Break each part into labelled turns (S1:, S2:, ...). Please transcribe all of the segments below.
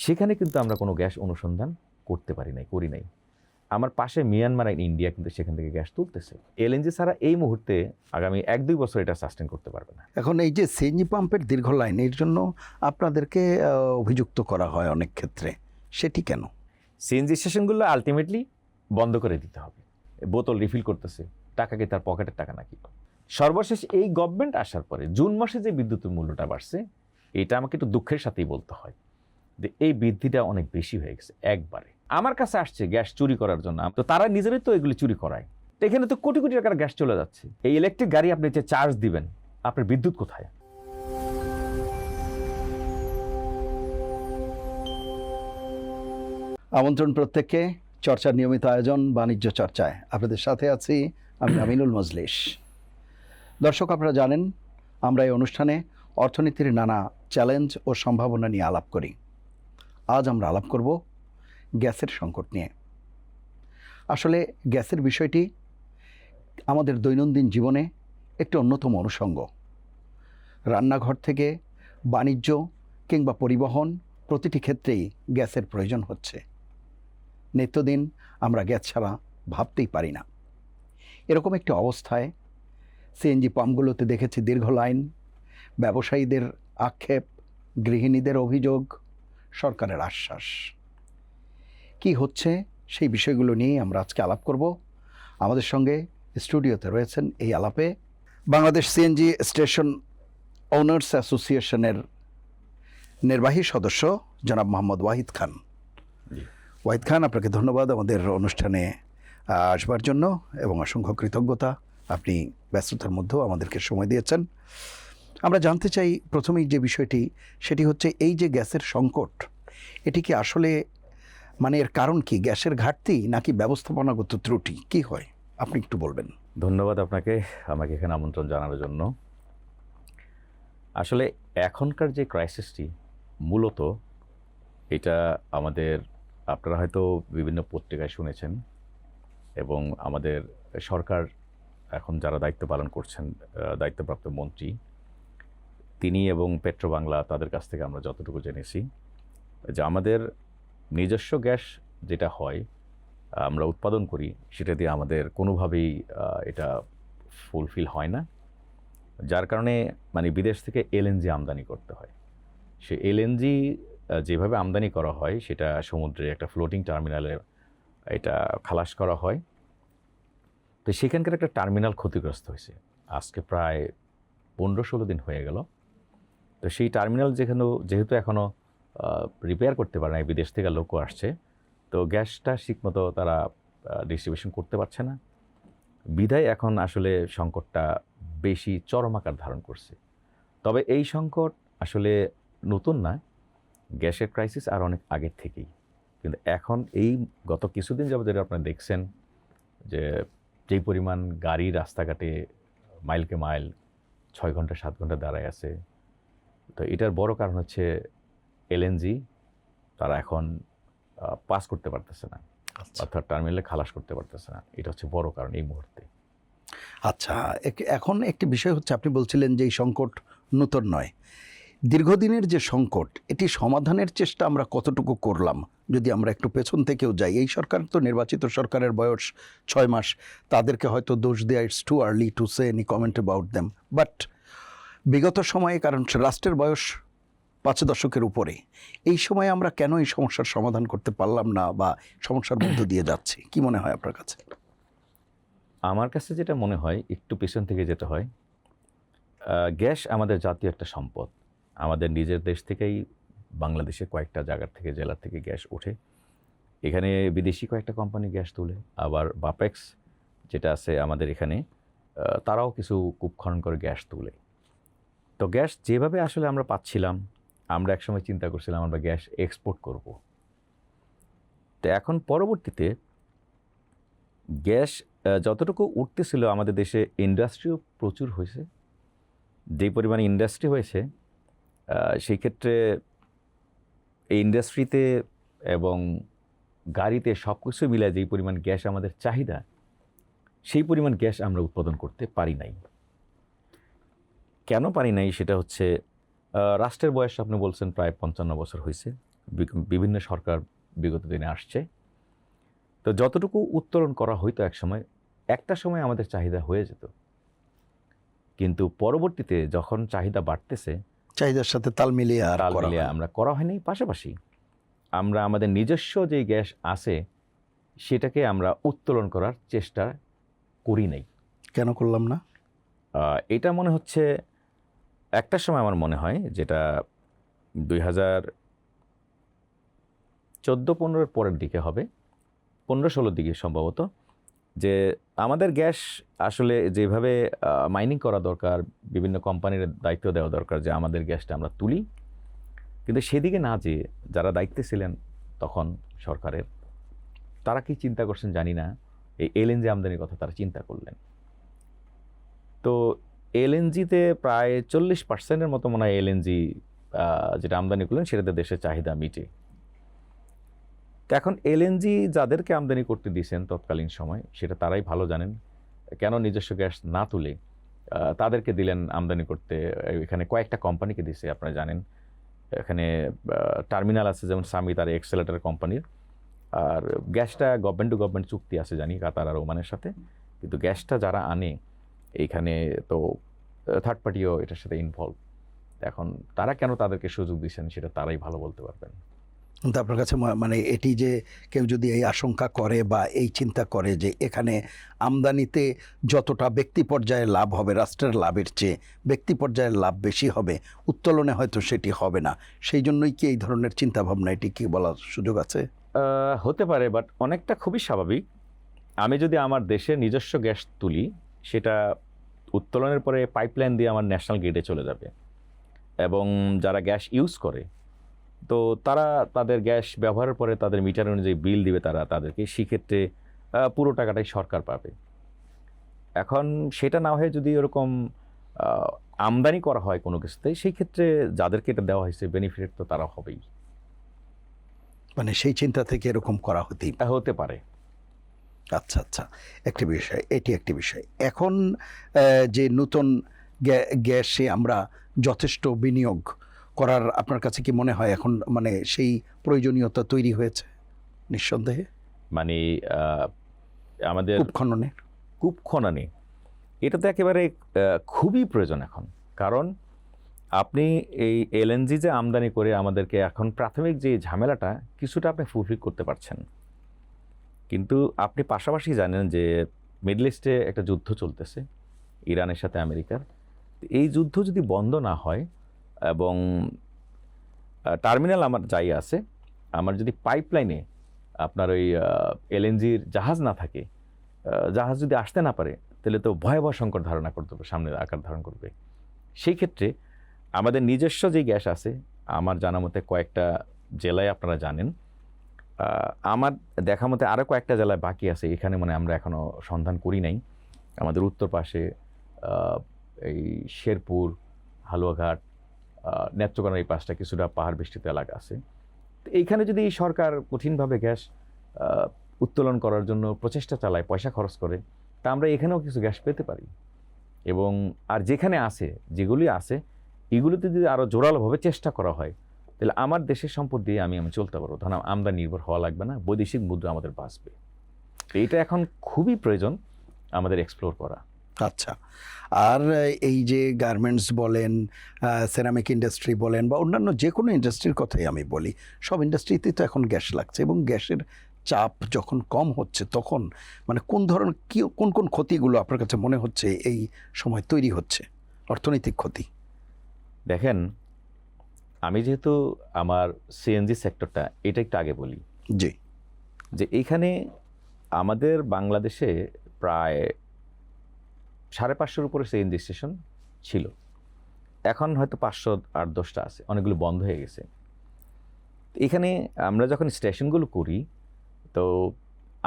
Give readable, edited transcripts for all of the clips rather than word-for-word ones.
S1: সেখানে কিন্তু আমরা কোনো গ্যাস অনুসন্ধান করি নাই। আমার পাশে মিয়ানমার আর ইন্ডিয়া কিন্তু সেখান থেকে গ্যাস তুলতেছে। এলএনজি ছাড়া এই মুহূর্তে আগামী 1-2 বছর এটা সাস্টেন করতে পারবে না।
S2: এখন এই যে সিএনজি পাম্পের দীর্ঘ লাইন, এর জন্য আপনাদেরকে অভিযুক্ত করা হয় অনেক ক্ষেত্রে, সেটি কেন?
S1: সিএনজি স্টেশনগুলো আলটিমেটলি বন্ধ করে দিতে হবে। বোতল রিফিল করতেছে, টাকা কি তার পকেটের টাকা নাকি? সর্বশেষ এই গভর্নমেন্ট আসার পরে জুন মাসে যে বিদ্যুতের মূল্যটা বাড়ছে, এটা আমাকে একটু দুঃখের সাথেই বলতে হয় যে এই বৃদ্ধিটা অনেক বেশি হয়ে গেছে। একবারে আমার কাছে আসছে গ্যাস চুরি করার জন্য, তো তারা নিজেরাই তো এগুলি চুরি করায়। তো এখানে তো কোটি কোটি টাকার গ্যাস চলে যাচ্ছে। এই ইলেকট্রিক গাড়ি আপনি যে চার্জ দিবেন, আপনার বিদ্যুৎ কোথায়?
S2: আমন্ত্রণ প্রত্যেককে। চর্চার নিয়মিত আয়োজন বাণিজ্য চর্চায় আপনাদের সাথে আছি আমি আমিনুল মজলিস। দর্শক, আপনারা জানেন আমরা এই অনুষ্ঠানে অর্থনীতির নানা চ্যালেঞ্জ ও সম্ভাবনা নিয়ে আলাপ করি। আজ আমরা আলাপ করব গ্যাসের সংকট নিয়ে। আসলে গ্যাসের বিষয়টি আমাদের দৈনন্দিন জীবনে একটি অন্যতম অনুষঙ্গ। রান্নাঘর থেকে বাণিজ্য কিংবা পরিবহন, প্রতিটি ক্ষেত্রেই গ্যাসের প্রয়োজন হচ্ছে। নিত্যদিন আমরা গ্যাস ছাড়া ভাবতেই পারি না। এরকম একটি অবস্থায় সিএনজি পাম্পগুলোতে দেখেছি দীর্ঘ লাইন, ব্যবসায়ীদের আক্ষেপ, গৃহিণীদের অভিযোগ, সরকারের আশ্বাস। কি হচ্ছে সেই বিষয়গুলো নিয়ে আমরা আজকে আলাপ করব। আমাদের সঙ্গে স্টুডিওতে রয়েছেন এই আলাপে বাংলাদেশ সিএনজি স্টেশন ওনার্স অ্যাসোসিয়েশনের নির্বাহী সদস্য জনাব মোহাম্মদ ওয়াহিদ খান। ওয়াহিদ খান, আপনাকে ধন্যবাদ আমাদের অনুষ্ঠানে আসবার জন্য এবং অসংখ্য কৃতজ্ঞতা। আপনি ব্যস্ততার মধ্যেও আমাদেরকে সময় দিয়েছেন। আমরা জানতে চাই প্রথমেই যে বিষয়টি, সেটি হচ্ছে এই যে গ্যাসের সংকট, এটি কি আসলে মানে এর কারণ কি? গ্যাসের ঘাটতি নাকি ব্যবস্থাপনাগত ত্রুটি? কি হয় আপনি একটু বলবেন।
S1: ধন্যবাদ আপনাকে আমাকে এখানে আমন্ত্রণ জানানোর জন্য। আসলে এখনকার যে ক্রাইসিসটি, মূলত এটা আমাদের, আপনারা হয়তো বিভিন্ন পত্রিকায় শুনেছেন, এবং আমাদের সরকার এখন যারা দায়িত্ব পালন করছেন, দায়িত্বপ্রাপ্ত মন্ত্রী তিনি এবং পেট্রো বাংলা, তাদের কাছ থেকে আমরা যতটুকু জেনেছি যে আমাদের নিজস্ব গ্যাস যেটা হয় আমরা উৎপাদন করি, সেটা দিয়ে আমাদের কোনোভাবেই এটা ফুলফিল হয় না। যার কারণে মানে বিদেশ থেকে এলএনজি আমদানি করতে হয়। সে এলএনজি যেভাবে আমদানি করা হয় সেটা সমুদ্রে একটা ফ্লোটিং টার্মিনালে এটা খালাস করা হয়। তো সেখানকার একটা টার্মিনাল ক্ষতিগ্রস্ত হয়েছে, আজকে প্রায় 15-16 দিন হয়ে গেল। তো সেই টার্মিনাল যেহেতু এখনও রিপেয়ার করতে পারে না, বিদেশ থেকে লোকও আসছে, তো গ্যাসটা ঠিকমতো তারা ডিস্ট্রিবিউশন করতে পারছে না। বিধায় এখন আসলে সংকটটা বেশি চরম আকার ধারণ করছে। তবে এই সংকট আসলে নতুন না, গ্যাসের ক্রাইসিস আর অনেক আগের থেকেই। কিন্তু এখন এই গত কিছুদিন যাবত যেটা আপনারা দেখছেন যে যেই পরিমাণ গাড়ি রাস্তাঘাটে মাইলকে মাইল 6 ঘন্টা 7 ঘন্টা দাঁড়ায় আছে, তো এটার বড় কারণ হচ্ছে এলএনজি তারা এখন পাস করতে পারতেছে না, অর্থাৎ টার্মিনালে খালাস করতে পারতেছে না। এটা হচ্ছে বড় কারণ এই মুহূর্তে।
S2: আচ্ছা, এখন একটি বিষয় হচ্ছে, আপনি বলছিলেন যে এই সংকট নতুন নয়, দীর্ঘদিনের যে সংকট, এটি সমাধানের চেষ্টা আমরা কতটুকু করলাম? যদি আমরা একটু পেছন থেকেও যাই, এই সরকার তো নির্বাচিত সরকারের বয়স 6 মাস, তাদেরকে হয়তো দোষ দেওয়া, it's too early to say any comment about them, but বিগত সময়ে, কারণ রাষ্ট্রের বয়স 5 দশকের উপরে, এই সময়ে আমরা কেন এই সমস্যার সমাধান করতে পারলাম না বা সমস্যার মধ্য দিয়ে যাচ্ছি? কি মনে হয় আপনার কাছে?
S1: আমার কাছে যেটা মনে হয়, একটু পেছন থেকে যেতে হয়। গ্যাস আমাদের জাতীয় একটা সম্পদ। আমাদের নিজের দেশ থেকেই বাংলাদেশে কয়েকটা জায়গার থেকে, জেলার থেকে গ্যাস ওঠে। এখানে বিদেশি কয়েকটা কোম্পানি গ্যাস তোলে, আবার বাপেক্স যেটা আছে আমাদের এখানে, তারাও কিছু কূপ খনন করে গ্যাস তোলে। তো গ্যাস যেভাবে আসলে আমরা পাচ্ছিলাম, আমরা একসময় চিন্তা করছিলাম আমরা গ্যাস এক্সপোর্ট করব। তো এখন পরবর্তীতে গ্যাস যতটুকু উঠতেছিল, আমাদের দেশে ইন্ডাস্ট্রিও প্রচুর হয়েছে। যেই পরিমাণে ইন্ডাস্ট্রি হয়েছে, সেই ক্ষেত্রে এই ইন্ডাস্ট্রিতে এবং গাড়িতে সব কিছু মিলায় যেই পরিমাণ গ্যাস আমাদের চাহিদা, সেই পরিমাণ গ্যাস আমরা উৎপাদন করতে পারি নাই। কেন পারি নাই সেটা হচ্ছে রাষ্ট্রের বয়স আপনি বলছেন প্রায় 55 বছর হয়েছে। বিভিন্ন সরকার বিগত দিনে আসছে। তো যতটুকু উত্তোলন করা হইতো একটা সময় আমাদের চাহিদা হয়ে যেত, কিন্তু পরবর্তীতে যখন চাহিদা বাড়তেছে,
S2: চাহিদার সাথে তাল মিলিয়ে আর
S1: তাল
S2: করা
S1: মিলিয়ে
S2: হয় না।
S1: আমরা করা হয়নি। পাশাপাশি আমরা আমাদের নিজস্ব যে গ্যাস আছে সেটাকে আমরা উত্তোলন করার চেষ্টা করি নাই।
S2: কেন করলাম না?
S1: এটা মনে হচ্ছে একটা সময় আমার মনে হয়, যেটা 2014-15 পরের দিকে হবে, 15-16 দিকে সম্ভবত, যে আমাদের গ্যাস আসলে যেভাবে মাইনিং করা দরকার, বিভিন্ন কোম্পানির দায়িত্ব দেওয়া দরকার যে আমাদের গ্যাসটা আমরা তুলি, কিন্তু সেদিকে না যেয়ে যারা দায়িত্বে ছিলেন তখন সরকারের, তারা কি চিন্তা করছেন জানি না, এই এলএনজি আমদানির কথা তারা চিন্তা করলেন। তো এলএনজিতে প্রায় 40% মতো মনে হয় এলএনজি যেটা আমদানি করলেন সেটাতে দেশের চাহিদা মিটে। তো এখন এলএনজি যাদেরকে আমদানি করতে দিয়েছেন তৎকালীন সময়, সেটা তারাই ভালো জানেন কেন নিজস্ব গ্যাস না তুলে তাদেরকে দিলেন আমদানি করতে। এখানে কয়েকটা কোম্পানিকে দিছে, আপনারা জানেন। এখানে টার্মিনাল আছে যেমন সামিট আর এক্সেলেটার কোম্পানির, আর গ্যাসটা গভর্নমেন্ট টু গভর্নমেন্ট চুক্তি আছে জানি কাতার আর ওমানের সাথে, কিন্তু গ্যাসটা যারা আনে এইখানে তো থার্ড পার্টিও এটার সাথে ইনভলভ। এখন তারা কেন তাদেরকে সুযোগ দিচ্ছেন সেটা তারাই ভালো বলতে পারবেন।
S2: কিন্তু আপনার কাছে মানে এটি যে কেউ যদি এই আশঙ্কা করে বা এই চিন্তা করে যে এখানে আমদানিতে যতটা ব্যক্তি পর্যায়ে লাভ হবে রাষ্ট্রের লাভের চেয়ে ব্যক্তি পর্যায়ের লাভ বেশি হবে, উত্তোলনে হয়তো সেটি হবে না, সেই জন্যই কি এই ধরনের চিন্তাভাবনা, এটি কি বলার সুযোগ আছে?
S1: হতে পারে, বাট অনেকটা খুবই স্বাভাবিক। আমি যদি আমার দেশের নিজস্ব গ্যাস তুলি, সেটা উত্তোলনের পরে পাইপলাইন দিয়ে আমার ন্যাশনাল গ্রিডে চলে যাবে, এবং যারা গ্যাস ইউজ করে তো তারা তাদের গ্যাস ব্যবহারের পরে তাদের মিটার অনুযায়ী বিল দিবে তাদেরকে, সেক্ষেত্রে পুরো টাকাটাই সরকার পাবে। এখন সেটা না হয়ে যদি এরকম আমদানি করা হয় কোনো কিছুতে, সেই ক্ষেত্রে যাদেরকে এটা দেওয়া হয়েছে বেনিফিট তো তারা হবেই।
S2: মানে সেই চিন্তা থেকে এরকম করা
S1: হতে পারে।
S2: আচ্ছা আচ্ছা, একটি বিষয়, এটি একটি বিষয়। এখন যে নতুন গ্যাসে আমরা যথেষ্ট বিনিয়োগ করার আপনার কাছে কি মনে হয় এখন মানে সেই প্রয়োজনীয়তা তৈরি হয়েছে? নিঃসন্দেহে
S1: মানে আমাদের কূপ খননে এটা তো একেবারে খুবই প্রয়োজন এখন। কারণ আপনি এই এলএনজি যে আমদানি করে আমাদেরকে এখন প্রাথমিক যে ঝামেলাটা কিছুটা আপনি ফুলফিল করতে পারছেন, কিন্তু আপনি পাশাপাশি জানেন যে মিডল ইস্টে একটা যুদ্ধ চলতেছে ইরানের সাথে আমেরিকার। এই যুদ্ধ যদি বন্ধ না হয় এবং টার্মিনাল আমার যাই আছে, আমার যদি পাইপলাইনে আপনার ওই এলএনজির জাহাজ না থাকে, জাহাজ যদি আসতে না পারে, তাহলে তো ভয়াবহ সংকট সামনে আকার ধারণ করবে। সেই ক্ষেত্রে আমাদের নিজস্ব যে গ্যাস আছে, আমার জানা মতে কয়েকটা জেলায় আপনারা জানেন, আমার দেখা মতে আরও কয়েকটা জেলায় বাকি আছে, এখানে মানে আমরা এখনও সন্ধান করি নাই। আমাদের উত্তর পাশে এই শেরপুর, হালুয়াঘাট, নেত্রকোনার এই পাশটা কিছুটা পাহাড় বেষ্টিত এলাকা আছে। তো এইখানে যদি সরকার কঠিনভাবে গ্যাস উত্তোলন করার জন্য প্রচেষ্টা চালায়, পয়সা খরচ করে, তা আমরা এখানেও কিছু গ্যাস পেতে পারি। এবং আর যেখানে আছে, যেগুলি আছে, এগুলোতে যদি আরও জোরালোভাবে চেষ্টা করা হয়, তাহলে আমার দেশের সম্পদ দিয়ে আমি চলতে পারবো, ধরুন আমদানি নির্ভর হওয়া লাগবে না, বৈদেশিক মুদ্রা আমাদের বাঁচবে। এইটা এখন খুবই প্রয়োজন আমাদের এক্সপ্লোর করা।
S2: আচ্ছা, আর এই যে গার্মেন্টস বলেন, সেরামিক ইন্ডাস্ট্রি বলেন, বা অন্যান্য যে কোনো ইন্ডাস্ট্রির কথাই আমি বলি, সব ইন্ডাস্ট্রিতেই তো এখন গ্যাস লাগছে, এবং গ্যাসের চাপ যখন কম হচ্ছে তখন মানে কোন কোন ক্ষতিগুলো আপনার কাছে মনে হচ্ছে এই সময় তৈরি হচ্ছে, অর্থনৈতিক ক্ষতি?
S1: দেখেন, আমি যেহেতু আমার সিএনজি সেক্টরটা, এটা একটু আগে বলি
S2: জি,
S1: যে এইখানে আমাদের বাংলাদেশে প্রায় 550-র উপরে সিএনজি স্টেশন ছিল, এখন হয়তো 500-8-10টা আছে, অনেকগুলো বন্ধ হয়ে গেছে। এখানে আমরা যখন স্টেশনগুলো করি, তো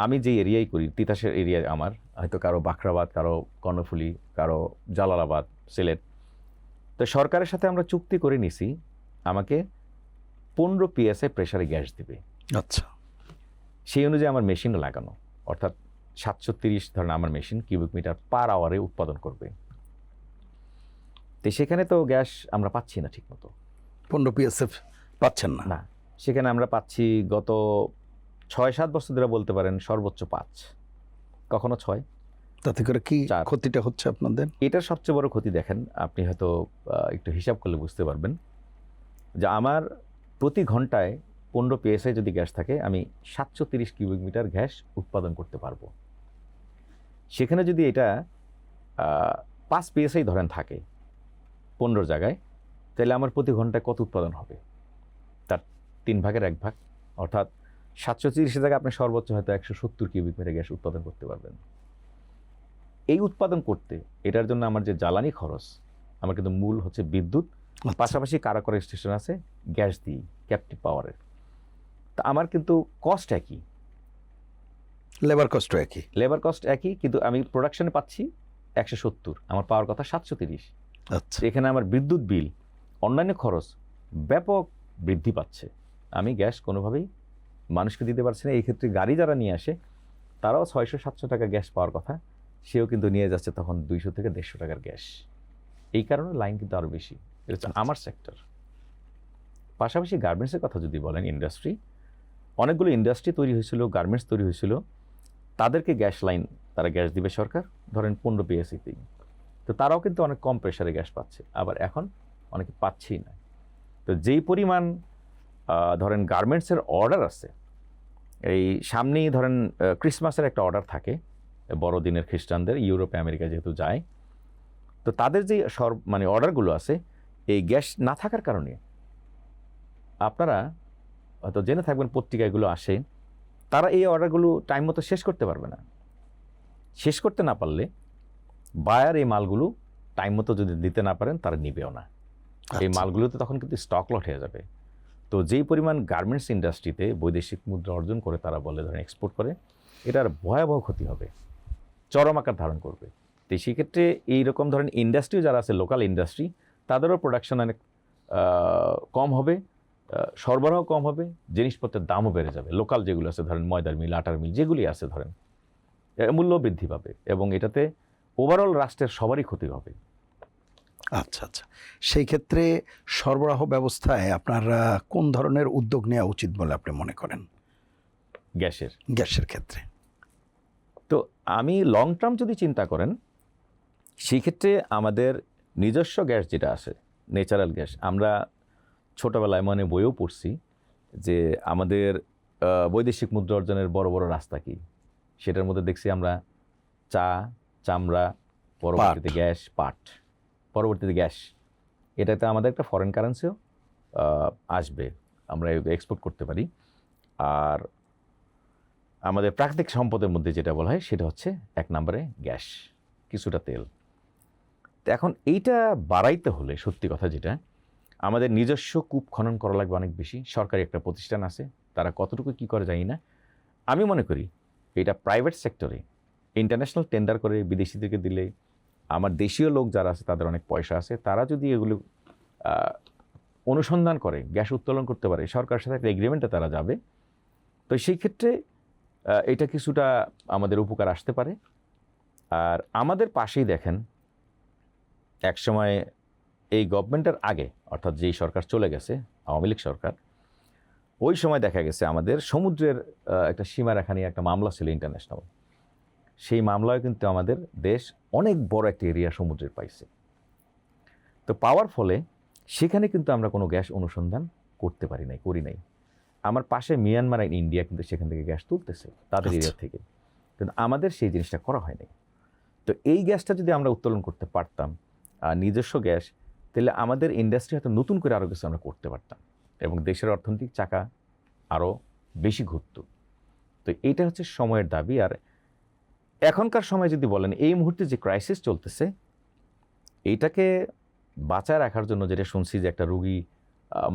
S1: আমি যে এরিয়ায় করি, তিতাসের এরিয়ায়, আমার হয়তো কারো বাখরাবাদ, কারো কর্ণফুলী, কারো জালালাবাদ, সিলেট, তো সরকারের সাথে আমরা চুক্তি করে নিছি আমাকে 15 PSI প্রেসারে গ্যাস দিবে।
S2: আচ্ছা,
S1: সেই অনুযায়ী আমার মেশিনও লাগানো, অর্থাৎ 730 ধরেন আমার মেশিন কিউবিক মিটার পার আওয়ারে উৎপাদন করবে। তো সেখানে তো গ্যাস আমরা পাচ্ছি না ঠিক মতো।
S2: 15 PSF পাচ্ছেন না?
S1: না, সেখানে আমরা পাচ্ছি গত 6-7 বছর ধরে বলতে পারেন সর্বোচ্চ 5, কখনো 6।
S2: তাতে করে কি
S1: 4
S2: ক্ষতিটা হচ্ছে আপনাদের?
S1: এটার সবচেয়ে বড় ক্ষতি দেখেন, আপনি হয়তো একটু হিসাব করলে বুঝতে পারবেন যে আমার প্রতি ঘন্টায় 15 PSI যদি গ্যাস থাকে, আমি 730 কিউবিক মিটার গ্যাস উৎপাদন করতে পারবো। সেখানে যদি এটা 5 PSI ধরেন থাকে 15 জায়গায়, তাহলে আমার প্রতি ঘন্টায় কত উৎপাদন হবে? তার 3 ভাগের 1 ভাগ, অর্থাৎ 730 জায়গায় আপনি সর্বোচ্চ হয়তো 170 কিউবিক মিটার গ্যাস উৎপাদন করতে পারবেন। এই উৎপাদন করতে এটার জন্য আমার যে জ্বালানি খরচ, আমার কিন্তু মূল হচ্ছে বিদ্যুৎ, পাশাপাশি কারাকর স্টেশন আছে গ্যাস দিই ক্যাপটিভ পাওয়ারের। তা আমার কিন্তু কস্ট একই,
S2: লেবার কষ্ট একই,
S1: লেবার কস্ট একই, কিন্তু আমি প্রোডাকশনে পাচ্ছি 170, আমার পাওয়ার কথা 730।
S2: আচ্ছা
S1: এখানে আমার বিদ্যুৎ বিল, অন্যান্য খরচ ব্যাপক বৃদ্ধি পাচ্ছে। আমি গ্যাস কোনোভাবেই মানুষকে দিতে পারছি না। এই ক্ষেত্রে গাড়ি যারা নিয়ে আসে তারাও 600-700 টাকা গ্যাস পাওয়ার কথা, সেও কিন্তু নিয়ে যাচ্ছে তখন 200 থেকে 150 টাকার গ্যাস। এই কারণে লাইন কিন্তু আরও বেশি। এটা হচ্ছে আমার সেক্টর। পাশাপাশি গার্মেন্টসের কথা যদি বলেন, ইন্ডাস্ট্রি, অনেকগুলো ইন্ডাস্ট্রি তৈরি হয়েছিল, গার্মেন্টস তৈরি হয়েছিল, তাদেরকে গ্যাস লাইন তারা গ্যাস দিবে সরকার, ধরেন 15 PSIতেই। তো তারাও কিন্তু অনেক কম প্রেশারে গ্যাস পাচ্ছে, আবার এখন অনেকে পাচ্ছেই না। তো যেই পরিমাণ ধরেন গার্মেন্টসের অর্ডার আছে, এই সামনেই ধরেন ক্রিসমাসের একটা অর্ডার থাকে বড়দিনের খ্রিস্টানদের, ইউরোপে আমেরিকা যেহেতু যায়, তো তাদের যে মানে অর্ডারগুলো আছে, এই গ্যাস না থাকার কারণে আপনারা হয়তো জেনে থাকবেন পত্রিকাগুলো আসে, তারা এই অর্ডারগুলো টাইম মতো শেষ করতে পারবে না। শেষ করতে না পারলে বায়ার এই মালগুলো টাইম মতো যদি দিতে না পারেন, তারা নিবেও না। এই মালগুলোতে তখন কিন্তু স্টক লট হয়ে যাবে। তো যেই পরিমাণ গার্মেন্টস ইন্ডাস্ট্রিতে বৈদেশিক মুদ্রা অর্জন করে তারা বলে ধরেন এক্সপোর্ট করে, এটার ভয়াবহ ক্ষতি হবে, চরম আকার ধারণ করবে। তো সেক্ষেত্রে এইরকম ধরেন ইন্ডাস্ট্রি যারা আছে, লোকাল ইন্ডাস্ট্রি, তাদেরও প্রোডাকশন অনেক কম হবে, সরবরাহ কম হবে, জিনিসপত্রের দামও বেড়ে যাবে। লোকাল যেগুলো আছে ধরেন ময়দার মিল, আটার মিল যেগুলি আছে ধরেন, মূল্য বৃদ্ধি পাবে, এবং এটাতে ওভারঅল রাষ্ট্রের সবারই ক্ষতি হবে।
S2: আচ্ছা আচ্ছা, সেই ক্ষেত্রে সরবরাহ ব্যবস্থায় আপনার কোন ধরনের উদ্যোগ নেওয়া উচিত বলে আপনি মনে করেন গ্যাসের ক্ষেত্রে?
S1: তো আমি লং টার্ম যদি চিন্তা করেন, সেই ক্ষেত্রে আমাদের নিজস্ব গ্যাস যেটা আছে, ন্যাচারাল গ্যাস, আমরা ছোটোবেলায় মানে বইও পড়ছি যে আমাদের বৈদেশিক মুদ্রা অর্জনের বড় বড় রাস্তা কি, সেটার মধ্যে দেখছি আমরা চা, চামড়া, পরবর্তীতে গ্যাস, পাট, পরবর্তীতে গ্যাস। এটাতে আমাদের একটা ফরেন কারেন্সিও আসবে, আমরা এক্সপোর্ট করতে পারি। আর আমাদের প্রাকৃতিক সম্পদের মধ্যে যেটা বলা হয় সেটা হচ্ছে 1 নম্বরে গ্যাস, কিছুটা তেল। তো এখন এইটা বাড়াইতে হলে সত্যি কথা যেটা, আমাদের নিজস্ব কূপ খনন করা লাগবে অনেক বেশি। সরকারি একটা প্রতিষ্ঠান আছে, তারা কতটুকু কী করে জানি না। আমি মনে করি এটা প্রাইভেট সেক্টরে ইন্টারন্যাশনাল টেন্ডার করে বিদেশিদেরকে দিলে, আমার দেশীয় লোক যারা আছে তাদের অনেক পয়সা আছে, তারা যদি এগুলো অনুসন্ধান করে গ্যাস উত্তোলন করতে পারে, সরকারের সাথে একটা এগ্রিমেন্টে তারা যাবে, তো সেই ক্ষেত্রে এটা কিছুটা আমাদের উপকার আসতে পারে। আর আমাদের পাশেই দেখেন, একসময় এই গভর্নমেন্টের আগে, অর্থাৎ যেই সরকার চলে গেছে, আওয়ামী লীগ সরকার, ওই সময় দেখা গেছে আমাদের সমুদ্রের একটা সীমারেখা নিয়ে একটা মামলা ছিল ইন্টারন্যাশনাল। সেই মামলায় কিন্তু আমাদের দেশ অনেক বড় একটা এরিয়া সমুদ্রের পাইছে। তো পাওয়ার ফলে সেখানে কিন্তু আমরা কোনো গ্যাস অনুসন্ধান করতে করি নাই। আমার পাশে মিয়ানমার আর ইন্ডিয়া কিন্তু সেখান থেকে গ্যাস তুলতেছে তাদের এরিয়া থেকে, কিন্তু আমাদের সেই জিনিসটা করা হয়নি। তো এই গ্যাসটা যদি আমরা উত্তোলন করতে পারতাম, নিজস্ব গ্যাস, তাহলে আমাদের ইন্ডাস্ট্রি হয়তো নতুন করে আরও কিছু আমরা করতে পারতাম, এবং দেশের অর্থনৈতিক চাকা আরও বেশি ঘুরত। তো এইটা হচ্ছে সময়ের দাবি। আর এখনকার সময় যদি বলেন, এই মুহূর্তে যে ক্রাইসিস চলতেছে, এইটাকে বাঁচায় রাখার জন্য যেটা শুনছি যে একটা রুগী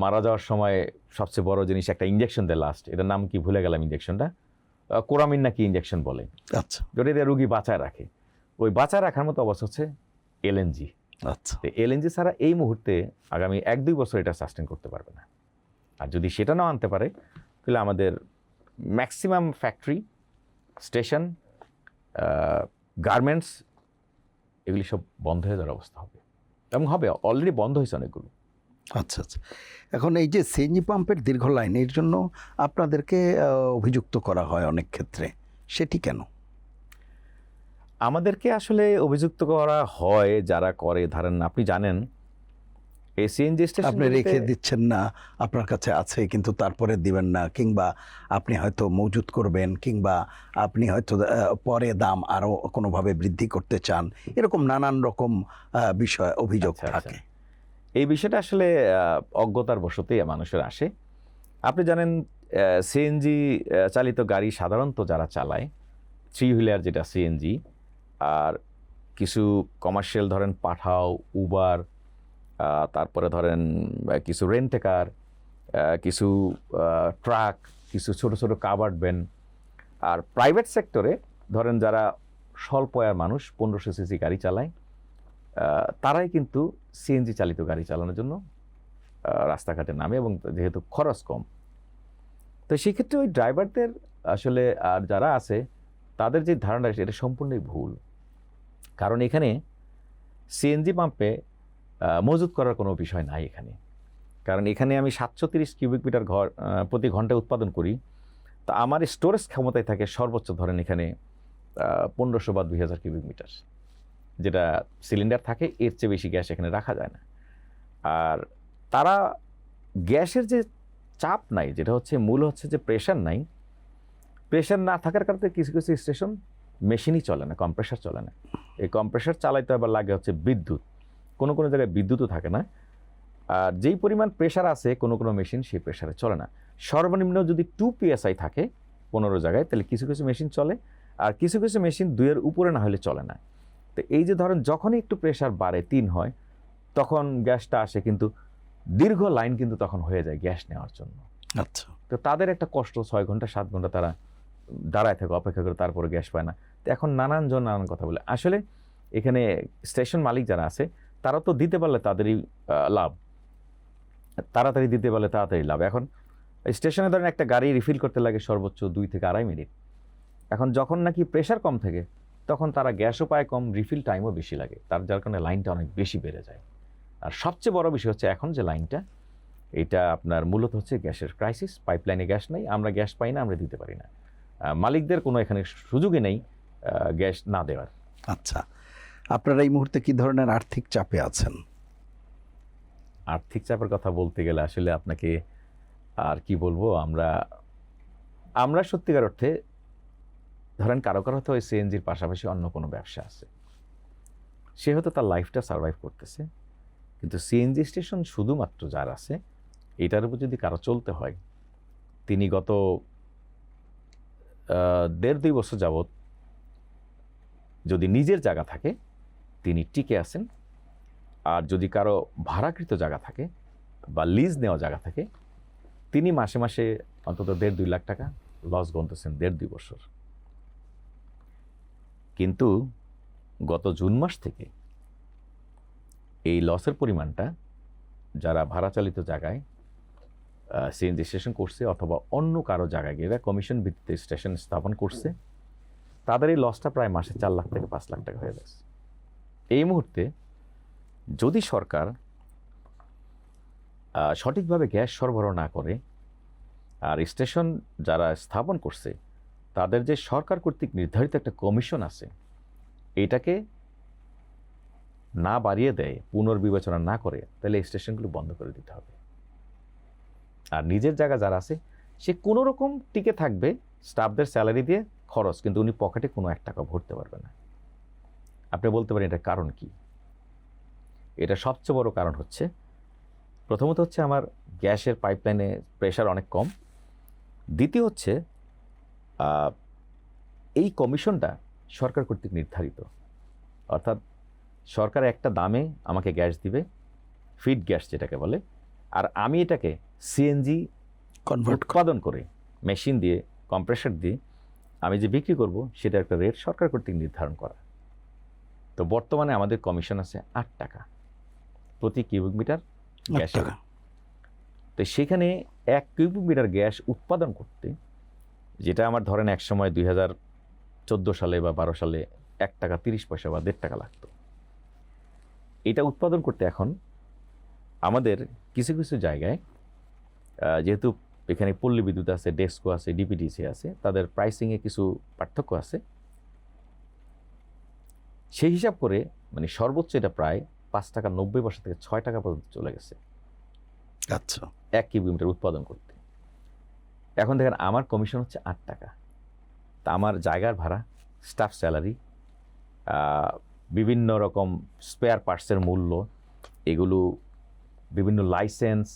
S1: মারা যাওয়ার সময় সবচেয়ে বড় জিনিস একটা ইঞ্জেকশন দেয় লাস্ট, এটার নাম কি ভুলে গেলাম, ইঞ্জেকশনটা কোরামিন নাকি ইঞ্জেকশন বলে,
S2: আচ্ছা,
S1: যেটা দিয়ে রুগী বাঁচায় রাখে। ওই বাঁচায় রাখার মতো অবস্থা হচ্ছে এলএনজি।
S2: আচ্ছা,
S1: এলএনজি ছাড়া এই মুহূর্তে আগামী 1-2 বছর এটা সাস্টেন করতে পারবে না। আর যদি সেটা না আনতে পারে, তাহলে আমাদের ম্যাক্সিমাম ফ্যাক্টরি, স্টেশন, গার্মেন্টস এগুলি সব বন্ধ হয়ে যাওয়ার অবস্থা হবে, এবং হবে, অলরেডি বন্ধ হয়েছে অনেকগুলো।
S2: আচ্ছা আচ্ছা। এখন এই যে সিএনজি পাম্পের দীর্ঘ লাইন, এর জন্য আপনাদেরকে অভিযুক্ত করা হয় অনেক ক্ষেত্রে, সেটি কেন?
S1: আমাদেরকে আসলে অভিযুক্ত করা হয় যারা করে, ধরেন আপনি জানেন এই সিএনজি
S2: আপনি
S1: স্টেশনগুলোতে
S2: রেখে দিচ্ছেন না, আপনার কাছে আছে কিন্তু তারপরে দিবেন না, কিংবা আপনি হয়তো মজুত করবেন, কিংবা আপনি হয়তো পরে দাম আরও কোনোভাবে বৃদ্ধি করতে চান, এরকম নানান রকম বিষয় অভিযোগ
S1: আচ্ছা, আচ্ছা।
S2: থাকে।
S1: এই বিষয়টা আসলে অজ্ঞতার বশতেই মানুষের আসে। আপনি জানেন সিএনজি চালিত গাড়ি সাধারণত যারা চালায়, থ্রি হুইলার যেটা সিএনজি, আর কিছু কমার্শিয়াল ধরেন পাঠাও, উবার, তারপরে ধরেন কিছু রেন্টেকার, কিছু ট্রাক, কিছু ছোট ছোট কাভার্ড ভ্যান, আর প্রাইভেট সেক্টরে ধরেন যারা স্বল্প আয়ের মানুষ 1500 সিসি গাড়ি চালায়, তারাই কিন্তু সিএনজি চালিত গাড়ি চালানোর জন্য রাস্তাঘাটে নামে, এবং যেহেতু খরচ কম, তো সেক্ষেত্রে ওই ড্রাইভারদের আসলে আর যারা আছে তাদের যে ধারণা এটা সম্পূর্ণই ভুল। কারণ এখানে সিএনজি পাম্পে মজুত করার কোনো বিষয় নাই এখানে। কারণ এখানে আমি 730 কিউবিক মিটার প্রতি ঘন্টায় উৎপাদন করি, তা আমার স্টোরেজ ক্ষমতায় থাকে সর্বোচ্চ ধরেন এখানে 1500 বা 2000 কিউবিক মিটার, যেটা সিলিন্ডার থাকে, এর চেয়ে বেশি গ্যাস এখানে রাখা যায় না। আর তারা গ্যাসের যে চাপ নাই, যেটা হচ্ছে মূল হচ্ছে যে প্রেশার নাই, প্রেশার না থাকার কারণে কিছু কিছু স্টেশন মেশিনই চলে না, কম্প্রেসার চলে না। এই কম্প্রেসার চালাইতে আবার লাগে হচ্ছে বিদ্যুৎ, কোনো কোনো জায়গায় বিদ্যুৎও থাকে না। আর যেই পরিমাণ প্রেশার আছে কোনো কোনো মেশিন সেই প্রেশারে চলে না। সর্বনিম্ন যদি 2 PSI থাকে 15 জায়গায়, তাহলে কিছু কিছু মেশিন চলে, আর কিছু কিছু মেশিন 2-এর উপরে না হলে চলে না। তো এই যে ধরেন যখনই একটু প্রেশার বাড়ে 3 হয়, তখন গ্যাসটা আসে, কিন্তু দীর্ঘ লাইন কিন্তু তখন হয়ে যায় গ্যাস নেওয়ার জন্য।
S2: আচ্ছা।
S1: তো তাদের একটা কষ্ট, 6 ঘন্টা 7 ঘন্টা তারা দাঁড়ায় থাকে, অপেক্ষা করে, তারপরে গ্যাস পায় না। তো এখন নানান জন নানান কথা বলে। আসলে এখানে স্টেশন মালিক যারা আছে তারা তো দিতে পারলে তাদেরই লাভ, তাড়াতাড়ি দিতে পারলে তাড়াতাড়ি লাভ। এখন স্টেশনে ধরেন একটা গাড়ি রিফিল করতে লাগে সর্বোচ্চ 2 থেকে 2.5 মিনিট। এখন যখন নাকি প্রেশার কম থাকে তখন তারা গ্যাসও পায় কম, রিফিল টাইমও বেশি লাগে, তার যার কারণে লাইনটা অনেক বেশি বেড়ে যায়। আর সবচেয়ে বড় বিষয় হচ্ছে এখন যে লাইনটা, এটা আপনার মূলত হচ্ছে গ্যাসের ক্রাইসিস। পাইপলাইনে গ্যাস নেই, আমরা গ্যাস পাই না, আমরা দিতে পারি না। মালিকদের কোনো এখানে সুযোগই নেই গ্যাস না দেওয়ার।
S2: আচ্ছা, আপনারা এই মুহূর্তে কি ধরনের আর্থিক চাপে আছেন?
S1: আর্থিক চাপের কথা বলতে গেলে আসলে আপনাকে আর কি বলবো, আমরা সত্যিকার অর্থে ধরেন কারো কারো হয়তো ওই সিএনজির পাশাপাশি অন্য কোনো ব্যবসা আছে, সে হয়তো তার লাইফটা সার্ভাইভ করতেছে, কিন্তু সিএনজি স্টেশন শুধুমাত্র যার আছে, এটার উপর যদি কারো চলতে হয়, তিনি গত 1.5-2 বছর যাবৎ যদি নিজের জায়গা থাকে তিনি টিকে আছেন, আর যদি কারো ভাড়াকৃত জায়গা থাকে বা লিজ নেওয়া জায়গা থাকে, তিনি মাসে মাসে অন্তত 1.5-2 লাখ টাকা লস গুনতেছেন 1.5-2 বছর। কিন্তু গত জুন মাস থেকে এই লসের পরিমাণটা যারা ভাড়া চালিত জায়গায় সিএনজি স্টেশন করছে অথবা অন্য কারো জায়গায় গিয়ে কমিশন ভিত্তিতে স্টেশন স্থাপন করছে, তাদের এই লসটা প্রায় মাসে 4 লাখ থেকে 5 লাখ টাকা হয়ে গেছে। এই মুহূর্তে যদি সরকার সঠিকভাবে গ্যাস সরবরাহ না করে, আর স্টেশন যারা স্থাপন করছে তাদের যে সরকার কর্তৃক নির্ধারিত একটা কমিশন আছে, এটাকে না বাড়িয়ে দেয়, পুনর্বিবেচনা না করে, তাহলে এই স্টেশনগুলো বন্ধ করে দিতে হবে। আর নিজের জায়গা যারা আছে সে কোনো রকম টিকে থাকবে, স্টাফদের স্যালারি দিয়ে খরচ, কিন্তু উনি পকেটে কোনো 1 টাকা ভরতে পারবে না। আপনি বলতে পারেন এটার কারণ কি? এটা সবচেয়ে বড় কারণ হচ্ছে, প্রথমত হচ্ছে আমার গ্যাসের পাইপলাইনে প্রেশার অনেক কম। দ্বিতীয় হচ্ছে এই কমিশনটা সরকার কর্তৃক নির্ধারিত, অর্থাৎ সরকার একটা দামে আমাকে গ্যাস দিবে, ফিড গ্যাস যেটাকে বলে, আর আমি এটাকে সিএনজি উৎপাদন করে মেশিন দিয়ে, কম্প্রেসার দিয়ে আমি যে বিক্রি করব, সেটা একটা রেট সরকার কর্তৃক নির্ধারণ করা। তো বর্তমানে আমাদের কমিশন আছে 8 টাকা প্রতি কিউবিক মিটার গ্যাস। তো সেখানে 1 কিউবিক মিটার গ্যাস উৎপাদন করতে, যেটা আমার ধরেন এক সময় 2014 সালে বা 12 সালে 1 টাকা 30 পয়সা বা 1.5 টাকা লাগতো, এটা উৎপাদন করতে এখন আমাদের কিছু কিছু জায়গায় যেহেতু এখানে পল্লী বিদ্যুৎ আছে, ডেস্কো আছে, ডিপিডিসি আছে, তাদের প্রাইসিংয়ে কিছু পার্থক্য আছে। সেই হিসাব করে মানে সর্বোচ্চ এটা প্রায় 5.90 থেকে 6 টাকা পর্যন্ত চলে গেছে
S2: আচ্ছা,
S1: 1 কিলোমিটার উৎপাদন করতে। এখন দেখেন আমার কমিশন হচ্ছে 8 টাকা। তা আমার জায়গার ভাড়া, স্টাফ স্যালারি, বিভিন্ন রকম স্পেয়ার পার্টসের মূল্য, এগুলো বিভিন্ন লাইসেন্স,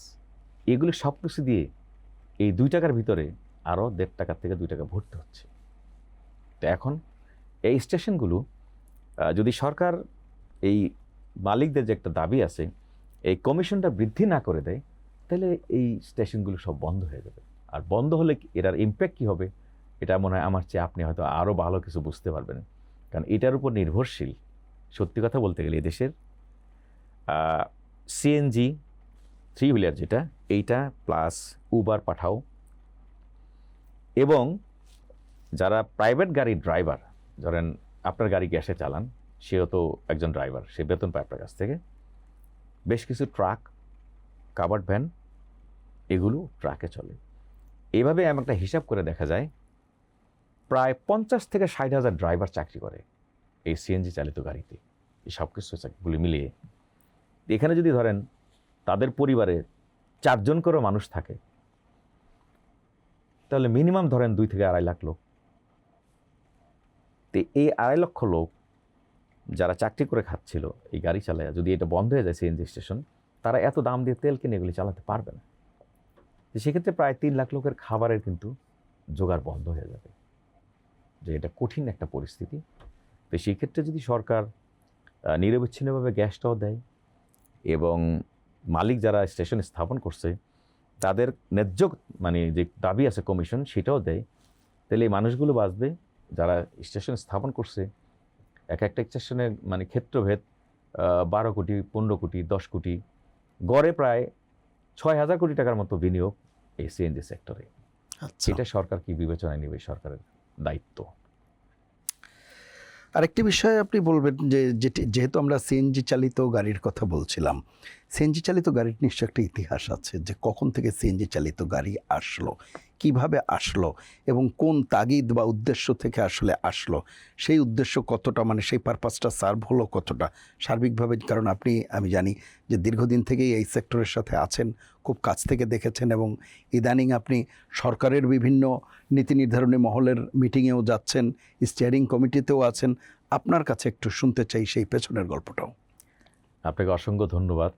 S1: এগুলো সব কিছু দিয়ে এই 2 টাকার ভিতরে আরও 1.5 টাকা থেকে 2 টাকা ভরতে হচ্ছে। তো এখন এই স্টেশনগুলো যদি সরকার এই মালিকদের যে একটা দাবি আছে এই কমিশনটা বৃদ্ধি না করে দেয়, তাহলে এই স্টেশনগুলো সব বন্ধ হয়ে যাবে। আর বন্ধ হলে এটার ইম্প্যাক্ট কী হবে, এটা মনে হয় আমার চেয়ে আপনি হয়তো আরও ভালো কিছু বুঝতে পারবেন। কারণ এটার উপর নির্ভরশীল সত্যি কথা বলতে গেলে এদেশের সিএনজি 3 হুইলার যেটা, এইটা প্লাস উবার পাঠাও, এবং যারা প্রাইভেট গাড়ির ড্রাইভার, ধরেন আপনার গাড়ি গ্যাসে চালান, সেও তো একজন ড্রাইভার, সে বেতন পায় আপনার কাছ থেকে। বেশ কিছু ট্রাক, কাভার্ড ভ্যান, এগুলো ট্রাকে চলে। এইভাবে একটা হিসাব করে দেখা যায় প্রায় 50 থেকে 60 হাজার ড্রাইভার চাকরি করে এই সিএনজি চালিত গাড়িতে। এই সব কিছুগুলি মিলিয়ে এখানে যদি ধরেন তাদের পরিবারে 4 জন করে মানুষ থাকে, তাহলে মিনিমাম ধরেন 2 থেকে 2.5 লাখ লোক। তো এই 2.5 লক্ষ লোক যারা চাকরি করে খাচ্ছিল এই গাড়ি চালায়, যদি এটা বন্ধ হয়ে যায় সিএনজি স্টেশন, তারা এত দাম দিয়ে তেল কিনে এগুলি চালাতে পারবে না। তো সেক্ষেত্রে প্রায় 3 লাখ লোকের খাবারের কিন্তু জোগাড় বন্ধ হয়ে যাবে, যে এটা কঠিন একটা পরিস্থিতি। তো সেই ক্ষেত্রে যদি সরকার নিরবিচ্ছিন্নভাবে গ্যাসটাও দেয় এবং মালিক যারা স্টেশন স্থাপন করছে তাদের ন্যায্য মানে যে দাবি আছে কমিশন সেটাও দেয়, তাহলে এই মানুষগুলো বাঁচবে যারা স্টেশন স্থাপন করছে। একটা স্টেশনের মানে ক্ষেত্রভেদ 12 কোটি, 15 কোটি, 10 কোটি, গড়ে প্রায় 6,000 কোটি টাকার মতো বিনিয়োগ এই সিএনজি সেক্টরে।
S2: আচ্ছা।
S1: এটা সরকার কি বিবেচনায় নেবে, সরকারের দায়িত্ব।
S2: আরেকটি বিষয় আপনি বলবেন যে যেহেতু আমরা সিএনজি চালিত গাড়ির কথা বলছিলাম, সিএনজি চালিত গাড়ির নিশ্চয় একটা ইতিহাস আছে, যে কখন থেকে সিএনজি চালিত গাড়ি আসলো, কিভাবে আসলো এবং কোন তাগিদ বা উদ্দেশ্য থেকে আসলে আসলো, সেই উদ্দেশ্য কতটা মানে সেই পারপাসটা সার্ভ হলো কতটা সার্বিকভাবে। কারণ আমি জানি যে দীর্ঘদিন থেকেই এই সেক্টরের সাথে আছেন, খুব কাছ থেকে দেখেছেন, এবং ইদানিং আপনি সরকারের বিভিন্ন নীতি নির্ধারণী মহলের মিটিংয়েও যাচ্ছেন, স্টিয়ারিং কমিটিতেও আছেন। আপনার কাছে একটু শুনতে চাই সেই পেছনের গল্পটাও।
S1: আপনাকে অসংখ্য ধন্যবাদ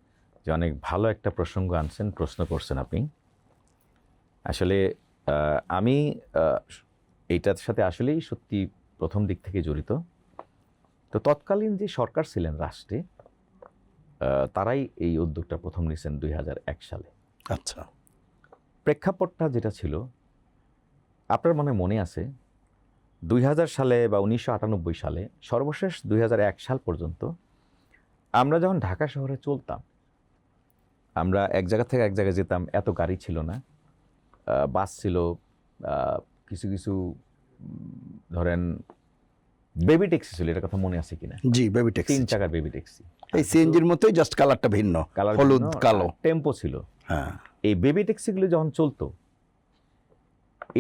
S1: যে অনেক ভালো একটা প্রসঙ্গ আনছেন, প্রশ্ন করছেন আপনি। আসলে আমি এইটার সাথে আসলেই সত্যি প্রথম দিক থেকে জড়িত। তো তৎকালীন যে সরকার ছিলেন রাষ্ট্রে, তারাই এই উদ্যোগটা প্রথম নিয়েছেন 2001 সালে।
S2: আচ্ছা।
S1: প্রেক্ষাপটটা যেটা ছিল আপনার মনে আছে 2000 সালে বা 1998 সালে, সর্বশেষ 2001 সাল পর্যন্ত আমরা যখন ঢাকা শহরে চলতাম, আমরা এক জায়গা থেকে এক জায়গায় যেতাম, এত গাড়ি ছিল না, বাস ছিল, কিছু কিছু ধরেন বেবি ট্যাক্সি ছিল, এটা কথা মনে আছে কিনা?
S2: জি, বেবি ট্যাক্সি,
S1: 3 চাকার বেবি ট্যাক্সি,
S2: এই সিএনজির মতোই, জাস্ট কালারটা ভিন্ন, হলুদ কালো।
S1: টেম্পো ছিল।
S2: হ্যাঁ,
S1: এই বেবি ট্যাক্সিগুলো যখন চলতো,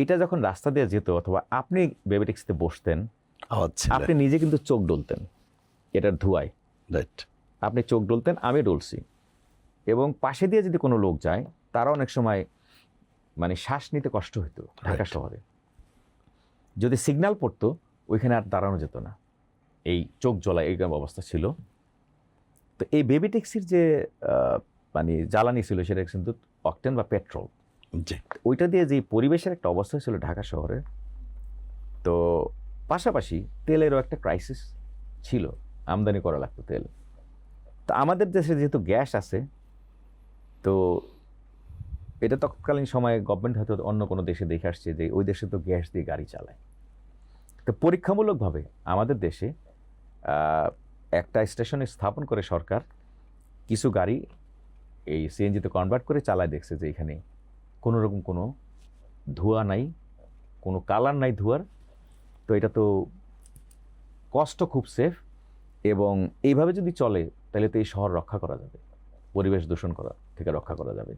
S1: এটা যখন রাস্তা দিয়ে যেত অথবা আপনি বেবি ট্যাক্সিতে বসতেন, আপনি নিজে কিন্তু চোখ ডলতেন এটার ধোঁয়ায়।
S2: রাইট।
S1: আপনি চোখ ডলতেন, আমি ডলছি, এবং পাশে দিয়ে যদি কোনো লোক যায় তারা অনেক সময় মানে শ্বাস নিতে কষ্ট হতো। ঢাকা শহরে যদি সিগন্যাল পড়তো ওইখানে আর দাঁড়ানো যেত না, এই চোখ জ্বলা এই অবস্থা ছিল। তো এই বেবি ট্যাক্সির যে মানে জ্বালানি ছিল সেটা কিন্তু অকটেন বা পেট্রোল। ওইটা দিয়ে যে পরিবেশের একটা অবস্থা ছিল ঢাকা শহরে, তো পাশাপাশি তেলেরও একটা ক্রাইসিস ছিল, আমদানি করা লাগতো তেল। তো আমাদের দেশে যেহেতু গ্যাস আছে, তো এটা তৎকালীন সময়ে গভর্নমেন্ট হয়তো অন্য কোনো দেশে দেখে আসছে যে ওই দেশে তো গ্যাস দিয়ে গাড়ি চালায়। তো পরীক্ষামূলকভাবে আমাদের দেশে একটা স্টেশনে স্থাপন করে সরকার কিছু গাড়ি এই সিএনজিতে কনভার্ট করে চালায়, দেখছে যে এখানে কোনো রকম কোনো ধোঁয়া নাই, কোনো কালার নাই ধোঁয়ার। তো এটা তো কষ্ট খুব সেফ, এবং এইভাবে যদি চলে তাহলে তো এই শহর রক্ষা করা যাবে। পরিবেশ দূষণ করা থেকে রক্ষা করা যাবে।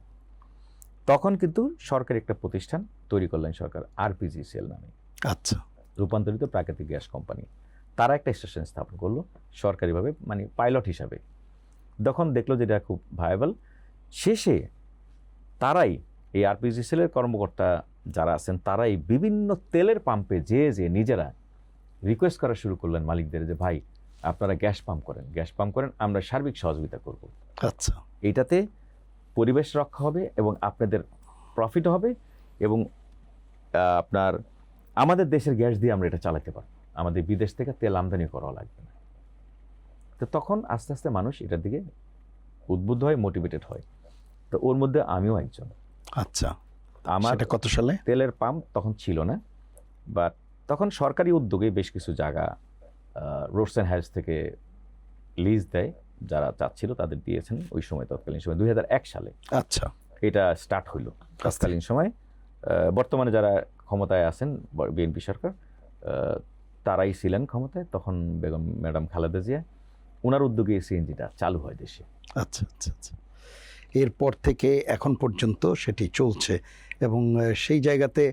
S1: তখন কিন্তু সরকারি একটা প্রতিষ্ঠান তৈরি করলেন সরকার, আরপিজিসিএল নামে,
S2: আচ্ছা,
S1: রূপান্তরিত প্রাকৃতিক গ্যাস কোম্পানি। তারা একটা স্টেশন স্থাপন করলো সরকারিভাবে, মানে পাইলট হিসাবে। তখন দেখলো যে এটা খুব ভায়াবল। শেষে তারাই, এই আরপিজিসিএল এর কর্মকর্তা যারা আছেন, তারাই বিভিন্ন তেলের পাম্পে যে নিজেরা রিকোয়েস্ট করা শুরু করলেন মালিকদের যে ভাই আপনারা গ্যাস পাম্প করেন, আমরা সার্বিক সহযোগিতা করব।
S2: আচ্ছা,
S1: এইটাতে পরিবেশ রক্ষা হবে এবং আপনাদের প্রফিটও হবে, এবং আপনার আমাদের দেশের গ্যাস দিয়ে আমরা এটা চালাতে পারবো, আমাদের বিদেশ থেকে তেল আমদানি করা লাগবে না। তো তখন আস্তে আস্তে মানুষ এটার দিকে উদ্বুদ্ধ হয়, মোটিভেটেড হয়। তো ওর মধ্যে আমিও একজন।
S2: আচ্ছা,
S1: আমার
S2: সেটা কত সালে?
S1: তেলের পাম্প তখন ছিল না, বাট তখন সরকারি উদ্যোগে বেশ কিছু জায়গা রোডস অ্যান্ড হাইওয়েজ থেকে লিজ দেয়, যারা চাচ্ছিল তাদের দিয়েছেন ওই সময়, তৎকালীন সময় 2001 সালে
S2: আচ্ছা,
S1: এটা স্টার্ট হইল। তৎকালীন সময় বর্তমানে যারা ক্ষমতায় আছেন, বিএনপি সরকার, তারাই ছিলেন ক্ষমতায় তখন, বেগম ম্যাডাম খালেদা জিয়া, ওনার উদ্যোগে সিএনজিটা চালু হয় দেশে।
S2: আচ্ছা, আচ্ছা, আচ্ছা। এরপর থেকে এখন পর্যন্ত সেটি চলছে, এবং সেই জায়গাতে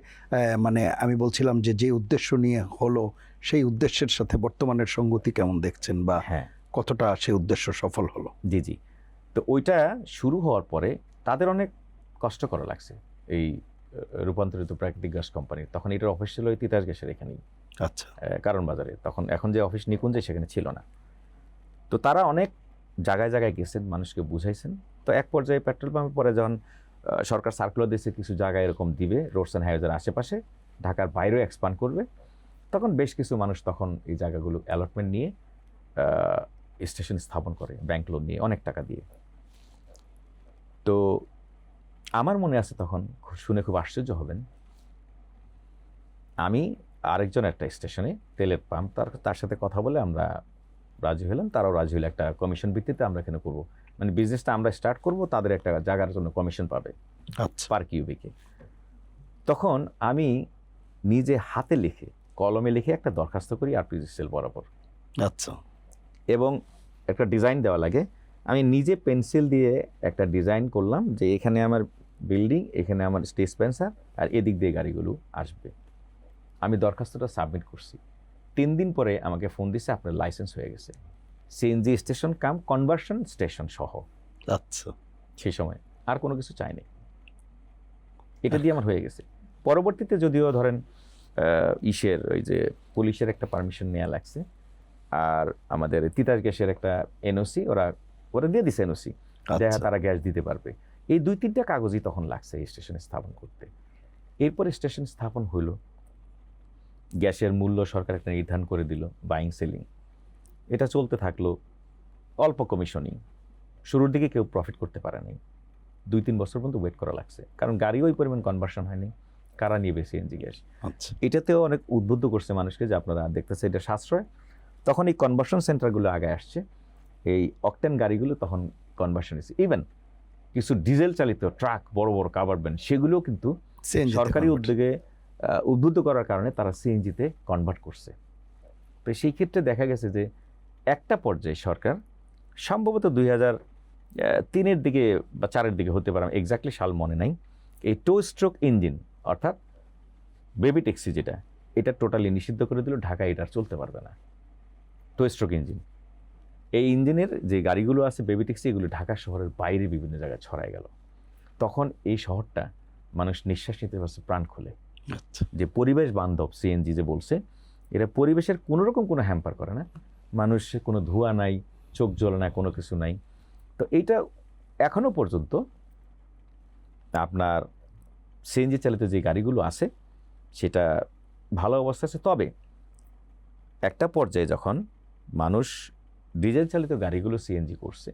S2: মানে আমি বলছিলাম যে উদ্দেশ্য নিয়ে হলো, সেই উদ্দেশ্যের সাথে বর্তমানের সঙ্গতি কেমন দেখছেন, বা
S1: হ্যাঁ,
S2: কতটা সেই উদ্দেশ্য সফল হলো?
S1: জি। তো ওইটা শুরু হওয়ার পরে তাদের অনেক কষ্ট করা লাগছে, এই রূপান্তরিত প্রাকৃতিক গ্যাস কোম্পানির। তখন এটার অফিস ছিল ওই তিতাস গ্যাসের এখানেই,
S2: আচ্ছা,
S1: কারণ বাজারে। তখন এখন যে অফিস নিকুঞ্জে, সেখানে ছিল না। তো তারা অনেক জায়গায় জায়গায় গেছেন, মানুষকে বুঝাইছেন। তো এক পর্যায়ে পেট্রোল পাম্পের পরে যখন সরকার সার্কুলার দিয়েছে কিছু জায়গায় এরকম দিবে রোডস অ্যান্ড হাইওয়েজের আশেপাশে, ঢাকার বাইরেও এক্সপান্ড করবে, তখন বেশ কিছু মানুষ তখন এই জায়গাগুলো অ্যালটমেন্ট নিয়ে স্টেশন স্থাপন করে, ব্যাংক লোন নিয়ে অনেক টাকা দিয়ে। তো আমার মনে আছে তখন, শুনে খুব আশ্চর্য হবেন, আমি আরেকজন একটা স্টেশনে তেলের পাম্প, তার সাথে কথা বলে আমরা রাজি হলাম, তারাও রাজি হলো। একটা কমিশন ভিত্তিতে আমরা এখানে করবো, মানে বিজনেসটা আমরা স্টার্ট করব, তাদের একটা জায়গার জন্য কমিশন পাবে
S2: আচ্ছা,
S1: পার কিউবিকে। তখন আমি নিজে হাতে লিখে, কলমে লিখে একটা দরখাস্ত করি আরপিজিসিএল বরাবর,
S2: আচ্ছা,
S1: এবং একটা ডিজাইন দেওয়া লাগে। আমি নিজে পেন্সিল দিয়ে একটা ডিজাইন করলাম যে এখানে আমার বিল্ডিং, এখানে আমার ডিসপেন্সার, আর এদিক দিয়ে গাড়িগুলো আসবে। আমি দরখাস্তটা সাবমিট করছি। 3 দিন পরে আমাকে ফোন দিছে, আপনার লাইসেন্স হয়ে গেছে, সিএনজি স্টেশন কাম কনভার্সন স্টেশন সহ।
S2: আচ্ছা,
S1: সেই সময় আর কোনো কিছু চাইনি, এটা দিয়ে আমার হয়ে গেছে। পরবর্তীতে যদিও ধরেন ওই যে পুলিশের একটা পারমিশন নেওয়া লাগছে, আর আমাদের তিতাস গ্যাসের একটা এনওসি ওরা দিয়ে দিছে, এনওসি দেখা তারা গ্যাস দিতে পারবে। এই 2-3টা কাগজই তখন লাগছে এই স্টেশন স্থাপন করতে। এরপরে স্টেশন স্থাপন হইল, গ্যাসের মূল্য সরকার একটা নির্ধারণ করে দিল, বাইং সেলিং, এটা চলতে থাকলো, অল্প কমিশনিং। শুরুর দিকে কেউ প্রফিট করতে পারে নাই, 2-3 বছর পর্যন্ত ওয়েট করা লাগছে, কারণ গাড়ি ওই পরিমাণ কনভার্সন হয়নি, কারা নিয়ে সিএনজি গ্যাস।
S2: আচ্ছা,
S1: এটাতেও অনেক উদ্বুদ্ধ করছে মানুষকে যে আপনারা দেখতেছে এটা সাশ্রয়। তখন এই কনভার্সন সেন্টারগুলো আগে আসছে, এই অকটেন গাড়িগুলো তখন কনভার্সন হয়েছে। ইভেন কিছু ডিজেল চালিত ট্রাক, বড় বড় কাভার ভ্যান, সেগুলোও কিন্তু সরকারি উদ্যোগে উদ্বুদ্ধ করার কারণে তারা সিএনজিতে কনভার্ট করছে। তো সেই ক্ষেত্রে দেখা গেছে যে একটা পর্যায়ে সরকার সম্ভবত 2003-এর দিকে বা 4-এর দিকে হতে পারে, এক্স্যাক্টলি সাল মনে নাই, এই টো স্ট্রোক ইঞ্জিন অর্থাৎ বেবি ট্যাক্সি যেটা, এটা টোটালি নিষিদ্ধ করে দিল, ঢাকায় এটা চলতে পারবে না। টো স্ট্রোক ইঞ্জিন, এই ইঞ্জিনের যে গাড়িগুলো আছে বেবি ট্যাক্সি, এগুলো ঢাকা শহরের বাইরে বিভিন্ন জায়গায় ছড়ায় গেল। তখন এই শহরটা মানুষ নিঃশ্বাস নিতে পারছে প্রাণ খুলে, যে পরিবেশ বান্ধব সিএনজি যে বলছে, এটা পরিবেশের কোনোরকম কোনো হ্যাম্পার করে না, মানুষের কোনো ধোঁয়া নাই, চোখ জ্বলে না, কোনো কিছু নাই। তো এইটা এখনো পর্যন্ত আপনার সিএনজি চালিত যে গাড়িগুলো আছে সেটা ভালো অবস্থা আছে। তবে একটা পর্যায়ে যখন মানুষ ডিজেল চালিত গাড়িগুলো সিএনজি করছে,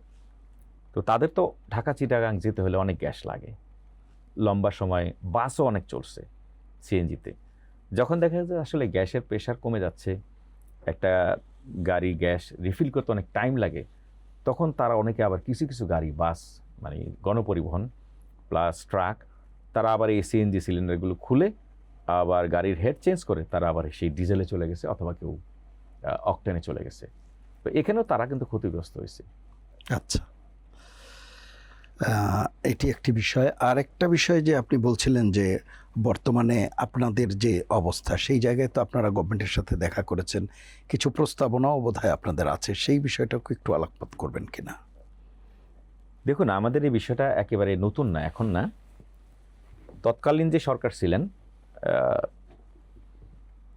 S1: তো তাদের তো ঢাকা চিটাগাং যেতে হলে অনেক গ্যাস লাগে, লম্বা সময় বাসও অনেক চলছে সিএনজিতে। যখন দেখা যায় আসলে গ্যাসের প্রেশার কমে যাচ্ছে, একটা গাড়ি গ্যাস রিফিল করতে অনেক টাইম লাগে, তখন তারা অনেকে আবার কিছু কিছু গাড়ি, বাস মানে গণপরিবহন প্লাস ট্রাক, তারা আবার এই সিএনজি সিলিন্ডারগুলো খুলে আবার গাড়ির হেড চেঞ্জ করে তারা আবার সেই ডিজেলে চলে গেছে, অথবা কেউ অকটেনে চলে গেছে। তো এখানেও তারা কিন্তু ক্ষতিগ্রস্ত হয়েছে।
S2: আচ্ছা, এটি একটি বিষয়। আর একটা বিষয় যে আপনি বলছিলেন যে বর্তমানে আপনাদের যে অবস্থা, সেই জায়গায় তো আপনারা গভর্নমেন্টের সাথে দেখা করেছেন, কিছু প্রস্তাবনাও বোধহয় আপনাদের আছে, সেই বিষয়টাকে একটু আলোকপাত করবেন কিনা?
S1: দেখুন, আমাদের এই বিষয়টা একেবারে নতুন না, এখন না। তৎকালীন যে সরকার ছিলেন,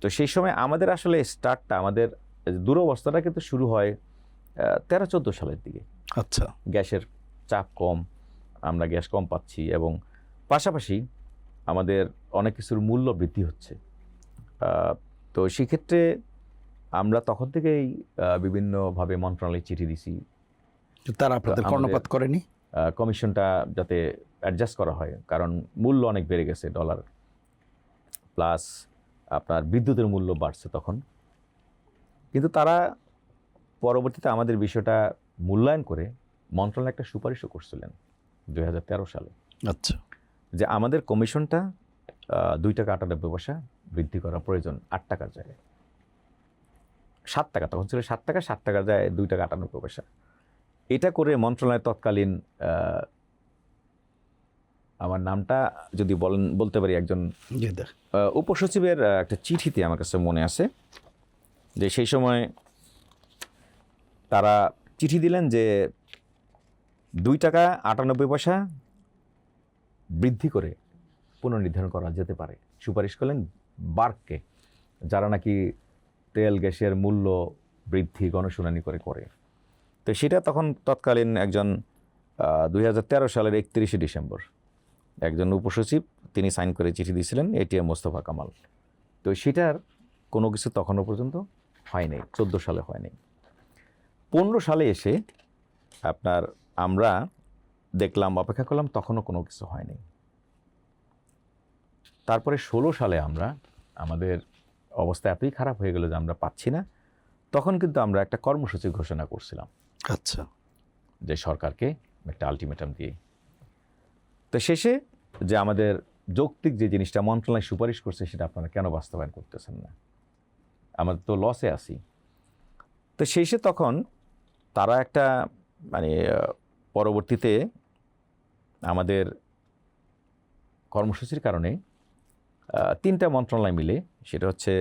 S1: তো সেই সময় আমাদের আসলে স্টার্টটা, আমাদের দুরবস্থাটা কিন্তু শুরু হয় 13-14 সালের দিকে।
S2: আচ্ছা।
S1: গ্যাসের চাপ কম, আমরা গ্যাস কম পাচ্ছি, এবং পাশাপাশি আমাদের অনেক কিছুর মূল্য বৃদ্ধি হচ্ছে। তো সেক্ষেত্রে আমরা তখন থেকেই বিভিন্নভাবে মন্ত্রণালয়ে চিঠি দিছি,
S2: তারা আপনাদের
S1: আমাদের-
S2: কর্ণপাত করেনি?
S1: কমিশনটা যাতে অ্যাডজাস্ট করা হয়, কারণ মূল্য অনেক বেড়ে গেছে, ডলার প্লাস আপনার বিদ্যুতের মূল্য বাড়ছে তখন। কিন্তু তারা পরবর্তীতে আমাদের বিষয়টা মূল্যায়ন করে মন্ত্রণালয় একটা সুপারিশও করছিলেন 2013 সালে,
S2: আচ্ছা।
S1: যে আমাদের কমিশনটা 2 টাকা 98 পয়সা বৃদ্ধি করা প্রয়োজন, 8 টাকার জায়গায় 7 টাকা, তখন ছিল 7 টাকা, 7 টাকার জায়গায় 2 টাকা 98 পয়সা। এটা করে মন্ত্রণালয়ের তৎকালীন, আমার নামটা যদি বলতে পারি, একজন
S2: জি দেখ।
S1: উপসচিবের একটা চিঠিতে আমার কাছে মনে আছে যে সেই সময় তারা চিঠি দিলেন যে 2 টাকা 98 পয়সা বৃদ্ধি করে পুনর্নির্ধারণ করা যেতে পারে। সুপারিশ করলেন বার্ককে, যারা নাকি তেল গ্যাসের মূল্য বৃদ্ধি গণশুনানি করে। তো সেটা তখন তৎকালীন একজন 2013 সালের 31শে ডিসেম্বর একজন উপসচিব, তিনি সাইন করে চিঠি দিয়েছিলেন, এটিএম মোস্তফা কামাল। তো সেটার কোনো কিছু তখনও পর্যন্ত হয়নি, 14 সালে হয়নি। 15 সালে এসে আপনার আমরা দেখলাম, অপেক্ষা করলাম, তখনও কোনো কিছু হয়নি। তারপরে 16 সালে আমাদের অবস্থা এতই খারাপ হয়ে গেল যে আমরা পাচ্ছি না, তখন কিন্তু আমরা একটা কর্মসূচি ঘোষণা করছিলাম,
S2: আচ্ছা।
S1: যে সরকারকে একটা আলটিমেটাম দিয়ে। তো শেষে যে আমাদের যৌক্তিক যে জিনিসটা মন্ত্রণালয় সুপারিশ করছে, সেটা আপনারা কেন বাস্তবায়ন করতেছেন না, আমরা তো লসে আছি। তো শেষে তখন তারা একটা পরবর্তীতে আমাদের কর্মসূচির কারণে 3টা মন্ত্রণালয় মিলে, সেটা হচ্ছে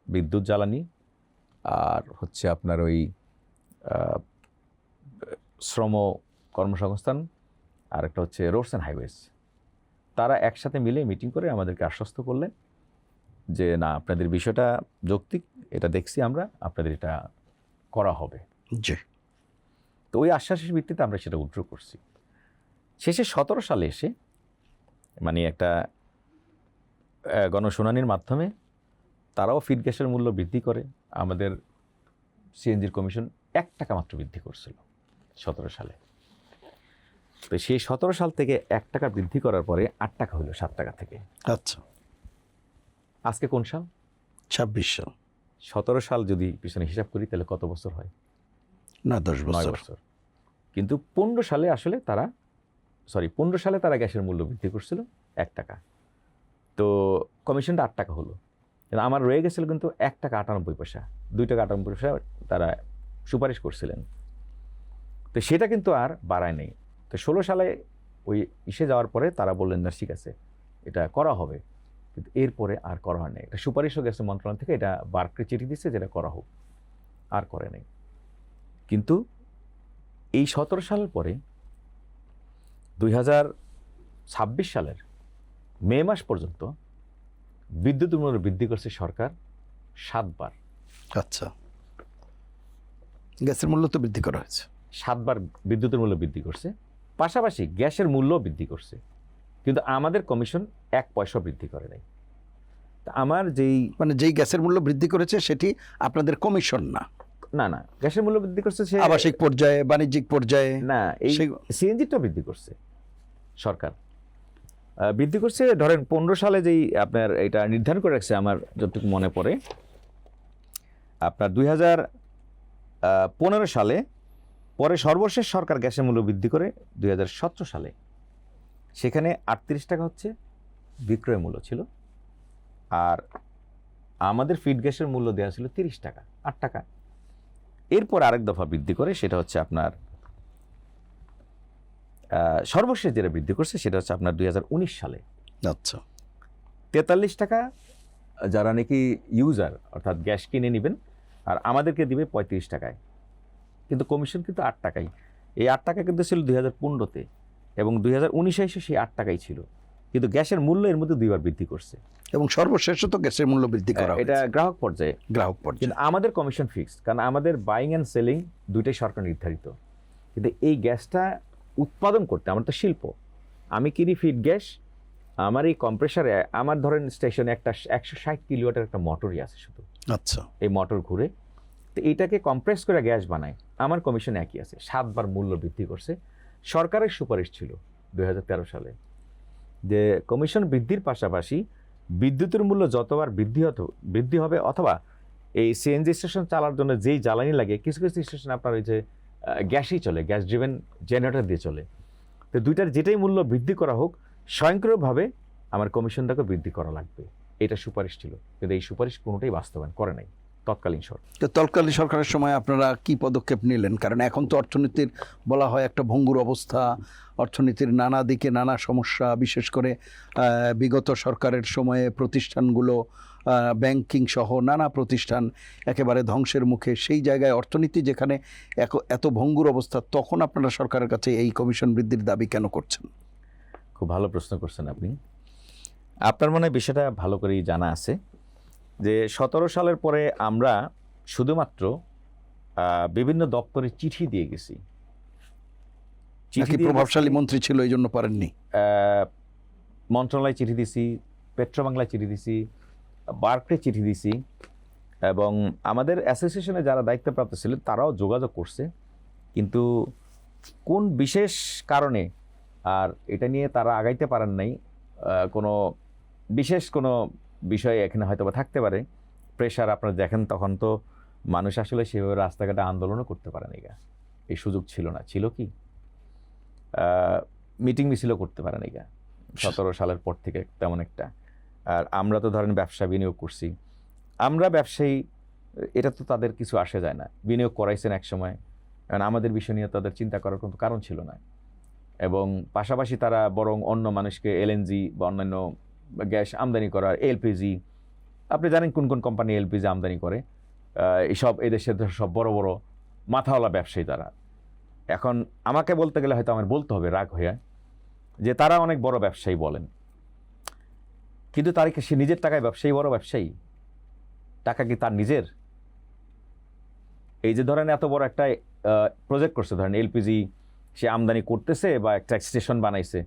S1: বিদ্যুৎ জ্বালানি, আর হচ্ছে আপনার ওই শ্রম কর্মসংস্থান, আর একটা হচ্ছে রোডস অ্যান্ড হাইওয়েজ, তারা একসাথে মিলে মিটিং করে আমাদেরকে আশ্বস্ত করলেন যে না, আপনাদের বিষয়টা যৌক্তিক, এটা দেখছি আমরা, আপনাদের এটা করা হবে।
S2: জি।
S1: তো ওই আশ্বাসের ভিত্তিতে আমরা সেটা উইথড্র করছি। শেষে 17 সালে এসে একটা গণশুনানির মাধ্যমে তারাও ফিড গ্যাসের মূল্য বৃদ্ধি করে, আমাদের সিএনজির কমিশন 1 টাকা মাত্র বৃদ্ধি করছিল 17 সালে। তো সেই 17 সাল থেকে 1 টাকা বৃদ্ধি করার পরে 8 টাকা হলো 7 টাকা থেকে।
S2: আচ্ছা।
S1: আজকে কোন সাল?
S2: 26 সাল।
S1: 17 সাল যদি পিছনে হিসাব করি, তাহলে কত বছর হয়?
S2: 10
S1: 9 বছর। কিন্তু 15 সালে আসলে তারা 15 সালে তারা গ্যাসের মূল্য বৃদ্ধি করছিল 1 টাকা। তো কমিশনটা 8 টাকা হলো, কিন্তু আমার রয়ে গেছিল কিন্তু 1 টাকা 98 পয়সা, 2 টাকা 98 পয়সা তারা সুপারিশ করছিলেন। তো সেটা কিন্তু আর বাড়ায় নেই। তো 16 সালে ওই ইসে যাওয়ার পরে তারা বললেন না, ঠিক আছে, এটা করা হবে, কিন্তু এরপরে আর করা হয় নাই। এটা সুপারিশও গেছে মন্ত্রণালয় থেকে, এটা বার্ককে চিঠি দিচ্ছে যেটা করা হোক, আর করে নাই। কিন্তু এই 17 সালের পরে 2026 সালের মে মাস পর্যন্ত বিদ্যুৎ মূল্য বৃদ্ধি করছে সরকার 7 বার।
S2: আচ্ছা। গ্যাসের মূল্য তো বৃদ্ধি করা হয়েছে,
S1: 7 বার বিদ্যুতের মূল্য বৃদ্ধি করছে, পাশাপাশি গ্যাসের মূল্য বৃদ্ধি করছে, কিন্তু আমাদের কমিশন 1 পয়সা বৃদ্ধি করে নাই। তা আমার
S2: যেই গ্যাসের মূল্য বৃদ্ধি করেছে সেটি আপনাদের কমিশন না?
S1: না, গ্যাসের মূল্য বৃদ্ধি করছে সে
S2: আবাসিক পর্যায়ে, বাণিজ্যিক পর্যায়ে
S1: না, এই সিএনজিটা বৃদ্ধি করছে সরকার, বৃদ্ধি করছে। ধরেন 15 সালে যেই আপনার এটা নির্ধারণ করে রাখছে, আমার যতটুকু মনে পড়ে, আপনার 2015 সালে পরে সর্বশেষ সরকার গ্যাসের মূল্য বৃদ্ধি করে 2017 সালে, সেখানে 38 টাকা হচ্ছে বিক্রয় মূল্য ছিল, আর আমাদের ফিড গ্যাসের মূল্য দেওয়া ছিল 30 টাকা, 8 টাকা। এরপর আরেক দফা বৃদ্ধি করে, সেটা হচ্ছে আপনার সর্বশেষ যেটা বৃদ্ধি করছে সেটা হচ্ছে আপনার 2019 সালে
S2: আচ্ছা,
S1: 43 টাকা যারা নাকি ইউজার অর্থাৎ গ্যাস কিনে নেবেন, আর আমাদেরকে দিবে 35 টাকায়, কিন্তু কমিশন কিন্তু 8 টাকাই। এই 8 টাকা কিন্তু ছিল 2015-তে, এবং 2019-এ এসে সেই 8 টাকাই ছিল, কিন্তু গ্যাসের মূল্য এর মধ্যে 2বার বৃদ্ধি করছে।
S2: এবং সর্বশেষে তো গ্যাসের মূল্য বৃদ্ধি করা
S1: এটা
S2: হয়েছে
S1: গ্রাহক পর্যায়ে,
S2: গ্রাহক পর্যায়ে।
S1: কিন্তু আমাদের কমিশন ফিক্সড, কারণ আমাদের বাইং অ্যান্ড সেলিং দুইটাই সরকার নির্ধারিত। কিন্তু এই গ্যাসটা উৎপাদন করতে আমার তো শিল্প, আমি কিনি ফিড গ্যাস, আমার এই কম্প্রেসারে আমার ধরেন স্টেশনে একটা 160 কিলোওয়াটের একটা মোটরই আছে শুধু,
S2: আচ্ছা,
S1: এই মোটর ঘুরে, তো এইটাকে কম্প্রেস করে গ্যাস বানায়। আমার কমিশন একই আছে, 7বার মূল্য বৃদ্ধি করছে। সরকারের সুপারিশ ছিল 2013 সালে যে কমিশন বৃদ্ধির পাশাপাশি বিদ্যুতের মূল্য যতবার বৃদ্ধি হবে, অথবা এই সিএনজি স্টেশন চালার জন্য যেই জ্বালানি লাগে, কিছু কিছু স্টেশন আপনার ওই যে গ্যাসই চলে, গ্যাস ড্রিভেন জেনারেটর দিয়ে চলে, তো দুইটার যেটাই মূল্য বৃদ্ধি করা হোক, স্বয়ংক্রিয়ভাবে আমার কমিশনটাকে বৃদ্ধি করা লাগবে, এটা সুপারিশ ছিল। কিন্তু এই সুপারিশ কোনোটাই বাস্তবায়ন করে নাই তৎকালীন সরকার।
S2: তো তৎকালীন সরকারের সময় আপনারা কি পদক্ষেপ নিলেন? কারণ এখন তো অর্থনীতির বলা হয় একটা ভঙ্গুর অবস্থা, অর্থনীতির নানা দিকে নানা সমস্যা, বিশেষ করে বিগত সরকারের সময়ে প্রতিষ্ঠানগুলো, ব্যাংকিং সহ নানা প্রতিষ্ঠান একেবারে ধ্বংসের মুখে। সেই জায়গায় অর্থনীতি যেখানে এত ভঙ্গুর অবস্থা, তখন আপনারা সরকারের কাছে এই কমিশন বৃদ্ধির দাবি কেন করছেন?
S1: খুব ভালো প্রশ্ন করছেন আপনি। আপনার মনে হয় বিষয়টা ভালো করেই জানা আছে যে 17 সালের পরে আমরা শুধুমাত্র বিভিন্ন দপ্তরে চিঠি দিয়ে গেছি।
S2: নাকি প্রভাবশালী মন্ত্রী ছিল এই জন্য পারেননি?
S1: মন্ত্রণালয়ে চিঠি দিছি, পেট্রোবাংলায় চিঠি দিছি, বার্কলে চিঠি দিছি, এবং আমাদের অ্যাসোসিয়েশনে যারা দায়িত্বপ্রাপ্ত ছিলেন তারাও যোগাযোগ করছে, কিন্তু কোন বিশেষ কারণে আর এটা নিয়ে তারা আগাইতে পারেন নাই। কোনো বিশেষ কোনো বিষয় এখানে হয়তো বা থাকতে পারে, প্রেশার আপনারা দেখেন, তখন তো মানুষ আসলে সেভাবে রাস্তাঘাটে আন্দোলনও করতে পারে না, এই সুযোগ ছিল না। ছিল কি মিটিং মিছিলও করতে পারে না 17 সালের পর থেকে তেমন একটা। আর আমরা তো ধরেন ব্যবসা বিনিয়োগ করছি, আমরা ব্যবসায়ী, এটা তো তাদের কিছু আসে যায় না। বিনিয়োগ করাইছেন এক সময়, কারণ আমাদের বিষয় নিয়ে তাদের চিন্তা করার কোনো কারণ ছিল না, এবং পাশাপাশি তারা বরং অন্য মানুষকে এলএনজি বা অন্যান্য গ্যাস আমদানি করার, এলপিজি, আপনি জানেন কোন কোন কোম্পানি এলপিজি আমদানি করে, এইসব এদেশের সব বড় বড় মাথাওয়ালা ব্যবসায়ী তারা। এখন আমাকে বলতে গেলে হয়তো আমার বলতে হবে রাগ হইয়া যে তারা অনেক বড় ব্যবসায়ী বলেন, কিন্তু তার কি সে নিজের টাকায় ব্যবসায়ী বড় ব্যবসায়ী? টাকা কি তার নিজের? এই যে ধরেন এত বড় একটা প্রজেক্ট করছে, ধরেন এলপিজি সে আমদানি করতেছে বা একটা স্টেশন বানাইছে,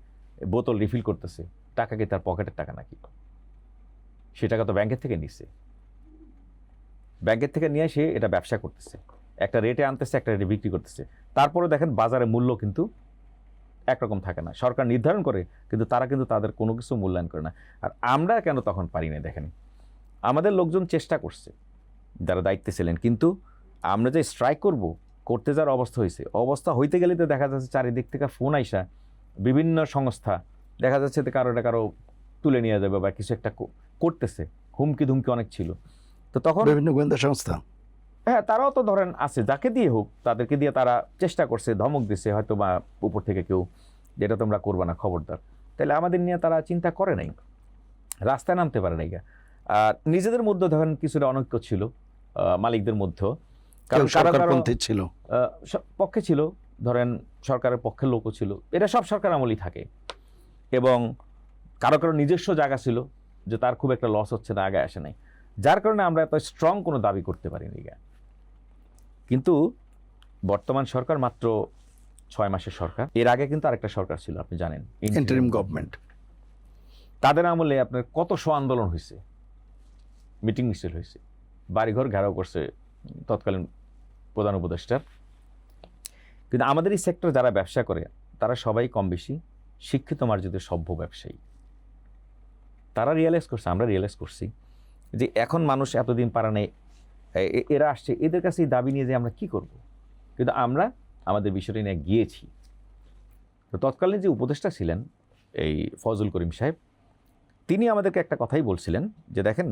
S1: বোতল রিফিল করতেছে, টাকা কি তার পকেটের টাকা নাকি? সে টাকা তো ব্যাংকের থেকে নিচ্ছে, ব্যাংকের থেকে নিয়ে সে এটা ব্যবসা করতেছে, একটা রেটে আনতেছে, একটা রেটে বিক্রি করতেছে। তারপরে দেখেন বাজারে মূল্য কিন্তু একরকম থাকে না, সরকার নির্ধারণ করে, কিন্তু তারা কিন্তু তাদের কোনো কিছু মূল্যায়ন করে না। আর আমরা কেন তখন পারি না? দেখেন আমাদের লোকজন চেষ্টা করছে যারা দায়িত্বে ছিলেন, কিন্তু আমরা যে স্ট্রাইক করতে যাওয়ার অবস্থা হইতে গেলে তো দেখা যাচ্ছে চারিদিক থেকে ফোন আইসা বিভিন্ন সংস্থা দেখা যাচ্ছে কারো তুলে নিয়ে যাবে বা কিছু একটা করতেছে, হুমকি ধুমকি অনেক ছিল। তো তখন
S2: বিভিন্ন গোয়েন্দা সংস্থা,
S1: হ্যাঁ, তারাও তো ধরেন আছে, যাকে দিয়ে হোক তাদেরকে দিয়ে তারা চেষ্টা করছে, ধমক দিছে হয়তো বা উপর থেকে কেউ, যেটা তোমরা করবা না খবরদার। তাহলে আমাদের নিয়ে তারা চিন্তা করে নাই, রাস্তায় নামতে পারে নাই। আর নিজেদের মধ্যে ধরেন কিছুটা অনৈক্য ছিল মালিকদের মধ্যে, কারণ
S2: সরকারপন্থী ছিল,
S1: পক্ষে ছিল, ধরেন সরকারের পক্ষের লোকও ছিল, এটা সব সরকার আমলই থাকে। এবং কারো নিজস্ব জায়গা ছিল যে তার খুব একটা লস হচ্ছে না, আগে আসে নাই, যার কারণে আমরা এত স্ট্রং কোনো দাবি করতে পারিনি। কিন্তু বর্তমান সরকার মাত্র 6 মাসের সরকার, এর আগে কিন্তু আরেকটা সরকার ছিল, আপনি জানেন,
S2: ইন্টারিম গভর্নমেন্ট।
S1: তাদের আমলে আপনার কত আন্দোলন হয়েছে, মিটিং মিছিল হয়েছে, বাড়িঘর ঘেরাও করছে তৎকালীন প্রধান উপদেষ্টার। কিন্তু আমাদের এই সেক্টর যারা ব্যবসা করে তারা সবাই কম বেশি শিক্ষিত মার্জিত সভ্য ব্যবসায়ী। তারা রিয়েলাইজ করছে, আমরা রিয়েলাইজ করছি যে এখন মানুষ এতদিন পারা নেই, এরা আসছে, এদের কাছে এই দাবি নিয়ে যে আমরা কি করব। কিন্তু আমরা আমাদের বিষয়টি নিয়ে গিয়েছি। তো তৎকালীন যে উপদেষ্টা ছিলেন এই ফজল করিম সাহেব, তিনি আমাদেরকে একটা কথাই বলছিলেন যে দেখেন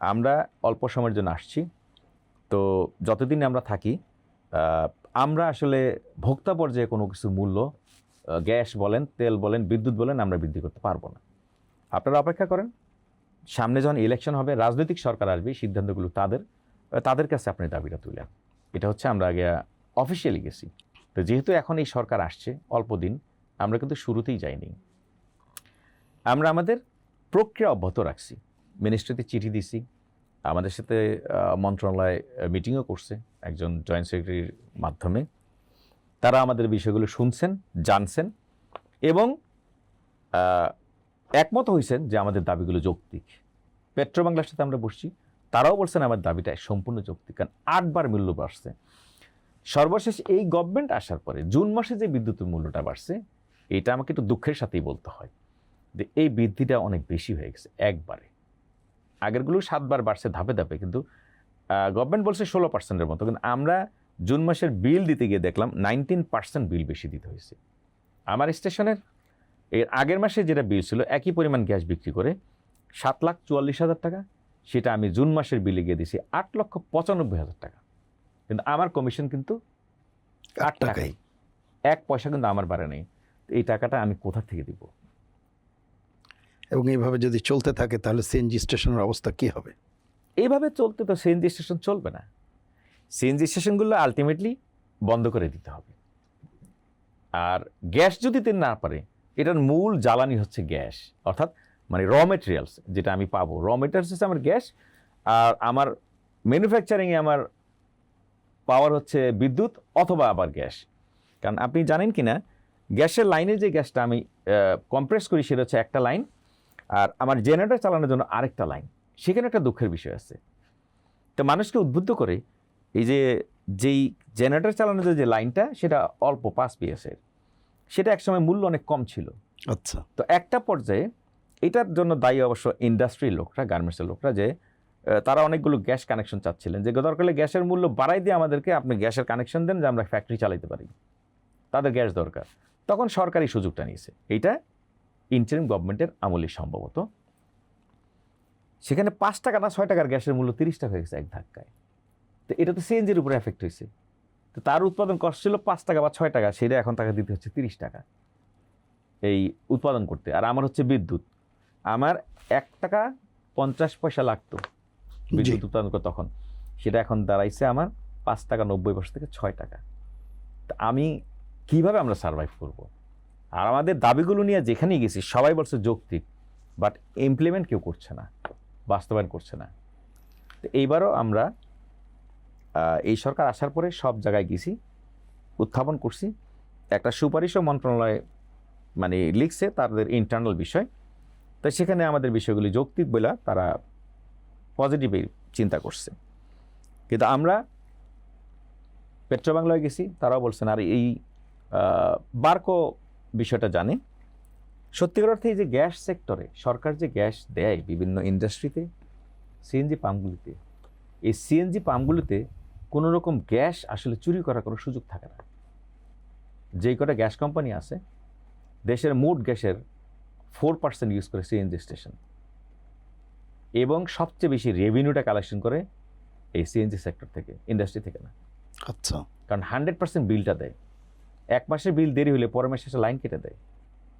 S1: আমরা অল্প সময়ের জন্য আসছি, তো যতদিন আমরা থাকি আমরা আসলে ভোক্তা পর্যায়ে কোনো কিছুর মূল্য গ্যাস বলেন, তেল বলেন, বিদ্যুৎ বলেন আমরা বৃদ্ধি করতে পারবো না। আপনারা অপেক্ষা করেন, সামনে যখন ইলেকশন হবে, রাজনৈতিক সরকার আসবে, সিদ্ধান্তগুলো তাদের কাছে আপনি দাবিটা তুলেন। এটা হচ্ছে আমরা আগে অফিসিয়ালি গেছি। তো যেহেতু এখন এই সরকার আসছে অল্প দিন, আমরা কিন্তু শুরুতেই যাইনি। আমরা আমাদের প্রক্রিয়া অব্যাহত রাখছি, মিনিস্ট্রিতে চিঠি দিছি, আমাদের সাথে মন্ত্রণালয় মিটিংও করছে একজন জয়েন্ট সেক্রেটারির মাধ্যমে। তারা আমাদের বিষয়গুলো শুনছেন, জানছেন এবং একমত হয়েছেন যে আমাদের দাবিগুলো যৌক্তিক। পেট্রোবাংলার সাথে আমরা বসছি, তারাও বলছেন আমার দাবিটা সম্পূর্ণ যৌক্তিক, কারণ 8 বার মূল্য বাড়ছে। সর্বশেষ এই গভর্নমেন্ট আসার পরে জুন মাসে যে বিদ্যুতের মূল্যটা বাড়ছে, এটা আমাকে একটু দুঃখের সাথেই বলতে হয় যে এই বৃদ্ধিটা অনেক বেশি হয়ে গেছে একবারে। আগেরগুলো 7 বার বাড়ছে ধাপে ধাপে, কিন্তু গভর্নমেন্ট বলছে 16%-এর মতো, কিন্তু আমরা জুন মাসের বিল দিতে গিয়ে দেখলাম 19% বিল বেশি দিতে হয়েছে। আমার স্টেশনের এর আগের মাসে যেটা বিল ছিল, একই পরিমাণ গ্যাস বিক্রি করে 7,44,000 টাকা, সেটা আমি জুন মাসের বিলে গিয়ে দিয়েছি 8,95,000 টাকা। কিন্তু আমার কমিশন কিন্তু 8 টাকাই, 1 পয়সা কিন্তু আমার বাড়ে নেই। এই টাকাটা আমি কোথা থেকে দিব?
S2: এবং এইভাবে যদি চলতে থাকে তাহলে সিএনজি স্টেশনের অবস্থা কী হবে?
S1: এইভাবে চলতে তো সিএনজি স্টেশন চলবে না। সিএনজি স্টেশনগুলো আলটিমেটলি বন্ধ করে দিতে হবে। আর গ্যাস যদি দিতে না পারে, এটার মূল জ্বালানি হচ্ছে গ্যাস, অর্থাৎ মানে র মেটেরিয়ালস যেটা আমি পাবো, র মেটেরিয়ালস হচ্ছে আমার গ্যাস, আর আমার ম্যানুফ্যাকচারিংয়ে আমার পাওয়ার হচ্ছে বিদ্যুৎ অথবা আবার গ্যাস। কারণ আপনি জানেন কি না, গ্যাসের লাইনে যে গ্যাসটা আমি কম্প্রেস করি সেটা হচ্ছে একটা লাইন, আর আমার জেনারেটর চালানোর জন্য আরেকটা লাইন। সেখানে একটা দুঃখের বিষয় আছে। তো মানুষকে উদ্বুদ্ধ করে এই যেই জেনারেটর চালানোর যে লাইনটা, সেটা অল্প 5 PS-এর, সেটা একসময় মূল্য অনেক কম ছিল।
S2: আচ্ছা,
S1: তো একটা পর্যায়ে এটার জন্য দায়ী অবশ্য ইন্ডাস্ট্রির লোকরা, গার্মেন্টসের লোকরা, যে তারা অনেকগুলো গ্যাস কানেকশন চাচ্ছিলেন, যে দরকার হলে গ্যাসের মূল্য বাড়াই দিয়ে আমাদেরকে আপনি গ্যাসের কানেকশন দেন যে আমরা ফ্যাক্টরি চালাতে পারি, তাদের গ্যাস দরকার। তখন সরকারি সুযোগটা নিয়েছে, এইটা ইন্টারিম গভর্নমেন্টের আমলে সম্ভবত। সেখানে 5 টাকা না 6 টাকার গ্যাসের মূল্য 30 টাকা হয়ে গেছে এক ধাক্কায়। তো এটা তো সিএনজির উপরে এফেক্ট হয়েছে। তো তার উৎপাদন কষ্ট ছিল 5 টাকা বা 6 টাকা, সেটা এখন তাকে দিতে হচ্ছে 30 টাকা এই উৎপাদন করতে। আর আমার হচ্ছে বিদ্যুৎ, আমার 1 টাকা 50 পয়সা লাগতো বিদ্যুৎ উৎপাদন করতে, তখন সেটা এখন দাঁড়াইছে আমার 5 টাকা 90 পয়সা থেকে 6 টাকা। তা আমি কিভাবে আমরা সার্ভাইভ করব? আর আমাদের দাবিগুলো নিয়ে যেখানেই গেছি সবাই বলছে যৌক্তিক, বাট ইমপ্লিমেন্ট কেউ করছে না, বাস্তবায়ন করছে না। তো এইবারও আমরা এই সরকার আসার পরে সব জায়গায় গেছি, উত্থাপন করছি। একটা সুপারিশও মন্ত্রণালয় মানে লিখছে তাদের ইন্টারনাল বিষয়। তো সেখানে আমাদের বিষয়গুলি যৌক্তিক বলে তারা পজিটিভই চিন্তা করছে। কিন্তু আমরা পেট্রোবাংলায় গেছি, তারাও বলছেন। আর এই বার্কো বিষয়টা জানে। সত্যিকার অর্থে এই যে গ্যাস সেক্টরে সরকার যে গ্যাস দেয় বিভিন্ন ইন্ডাস্ট্রিতে, সিএনজি পাম্পগুলিতে, এই সিএনজি পাম্পগুলিতে কোনো রকম গ্যাস আসলে চুরি করার কোনো সুযোগ থাকে না। যেই কটা গ্যাস কোম্পানি আছে, দেশের মোট গ্যাসের 4% ইউজ করে সিএনজি স্টেশন, এবং সবচেয়ে বেশি রেভিনিউটা কালেকশন করে এই সিএনজি সেক্টর থেকে, ইন্ডাস্ট্রি থেকে না।
S2: আচ্ছা,
S1: কারণ 100% বিলটা দেয়। 1 মাসের বিল দেরি হলে পরের মাসে লাইন কেটে দেয়,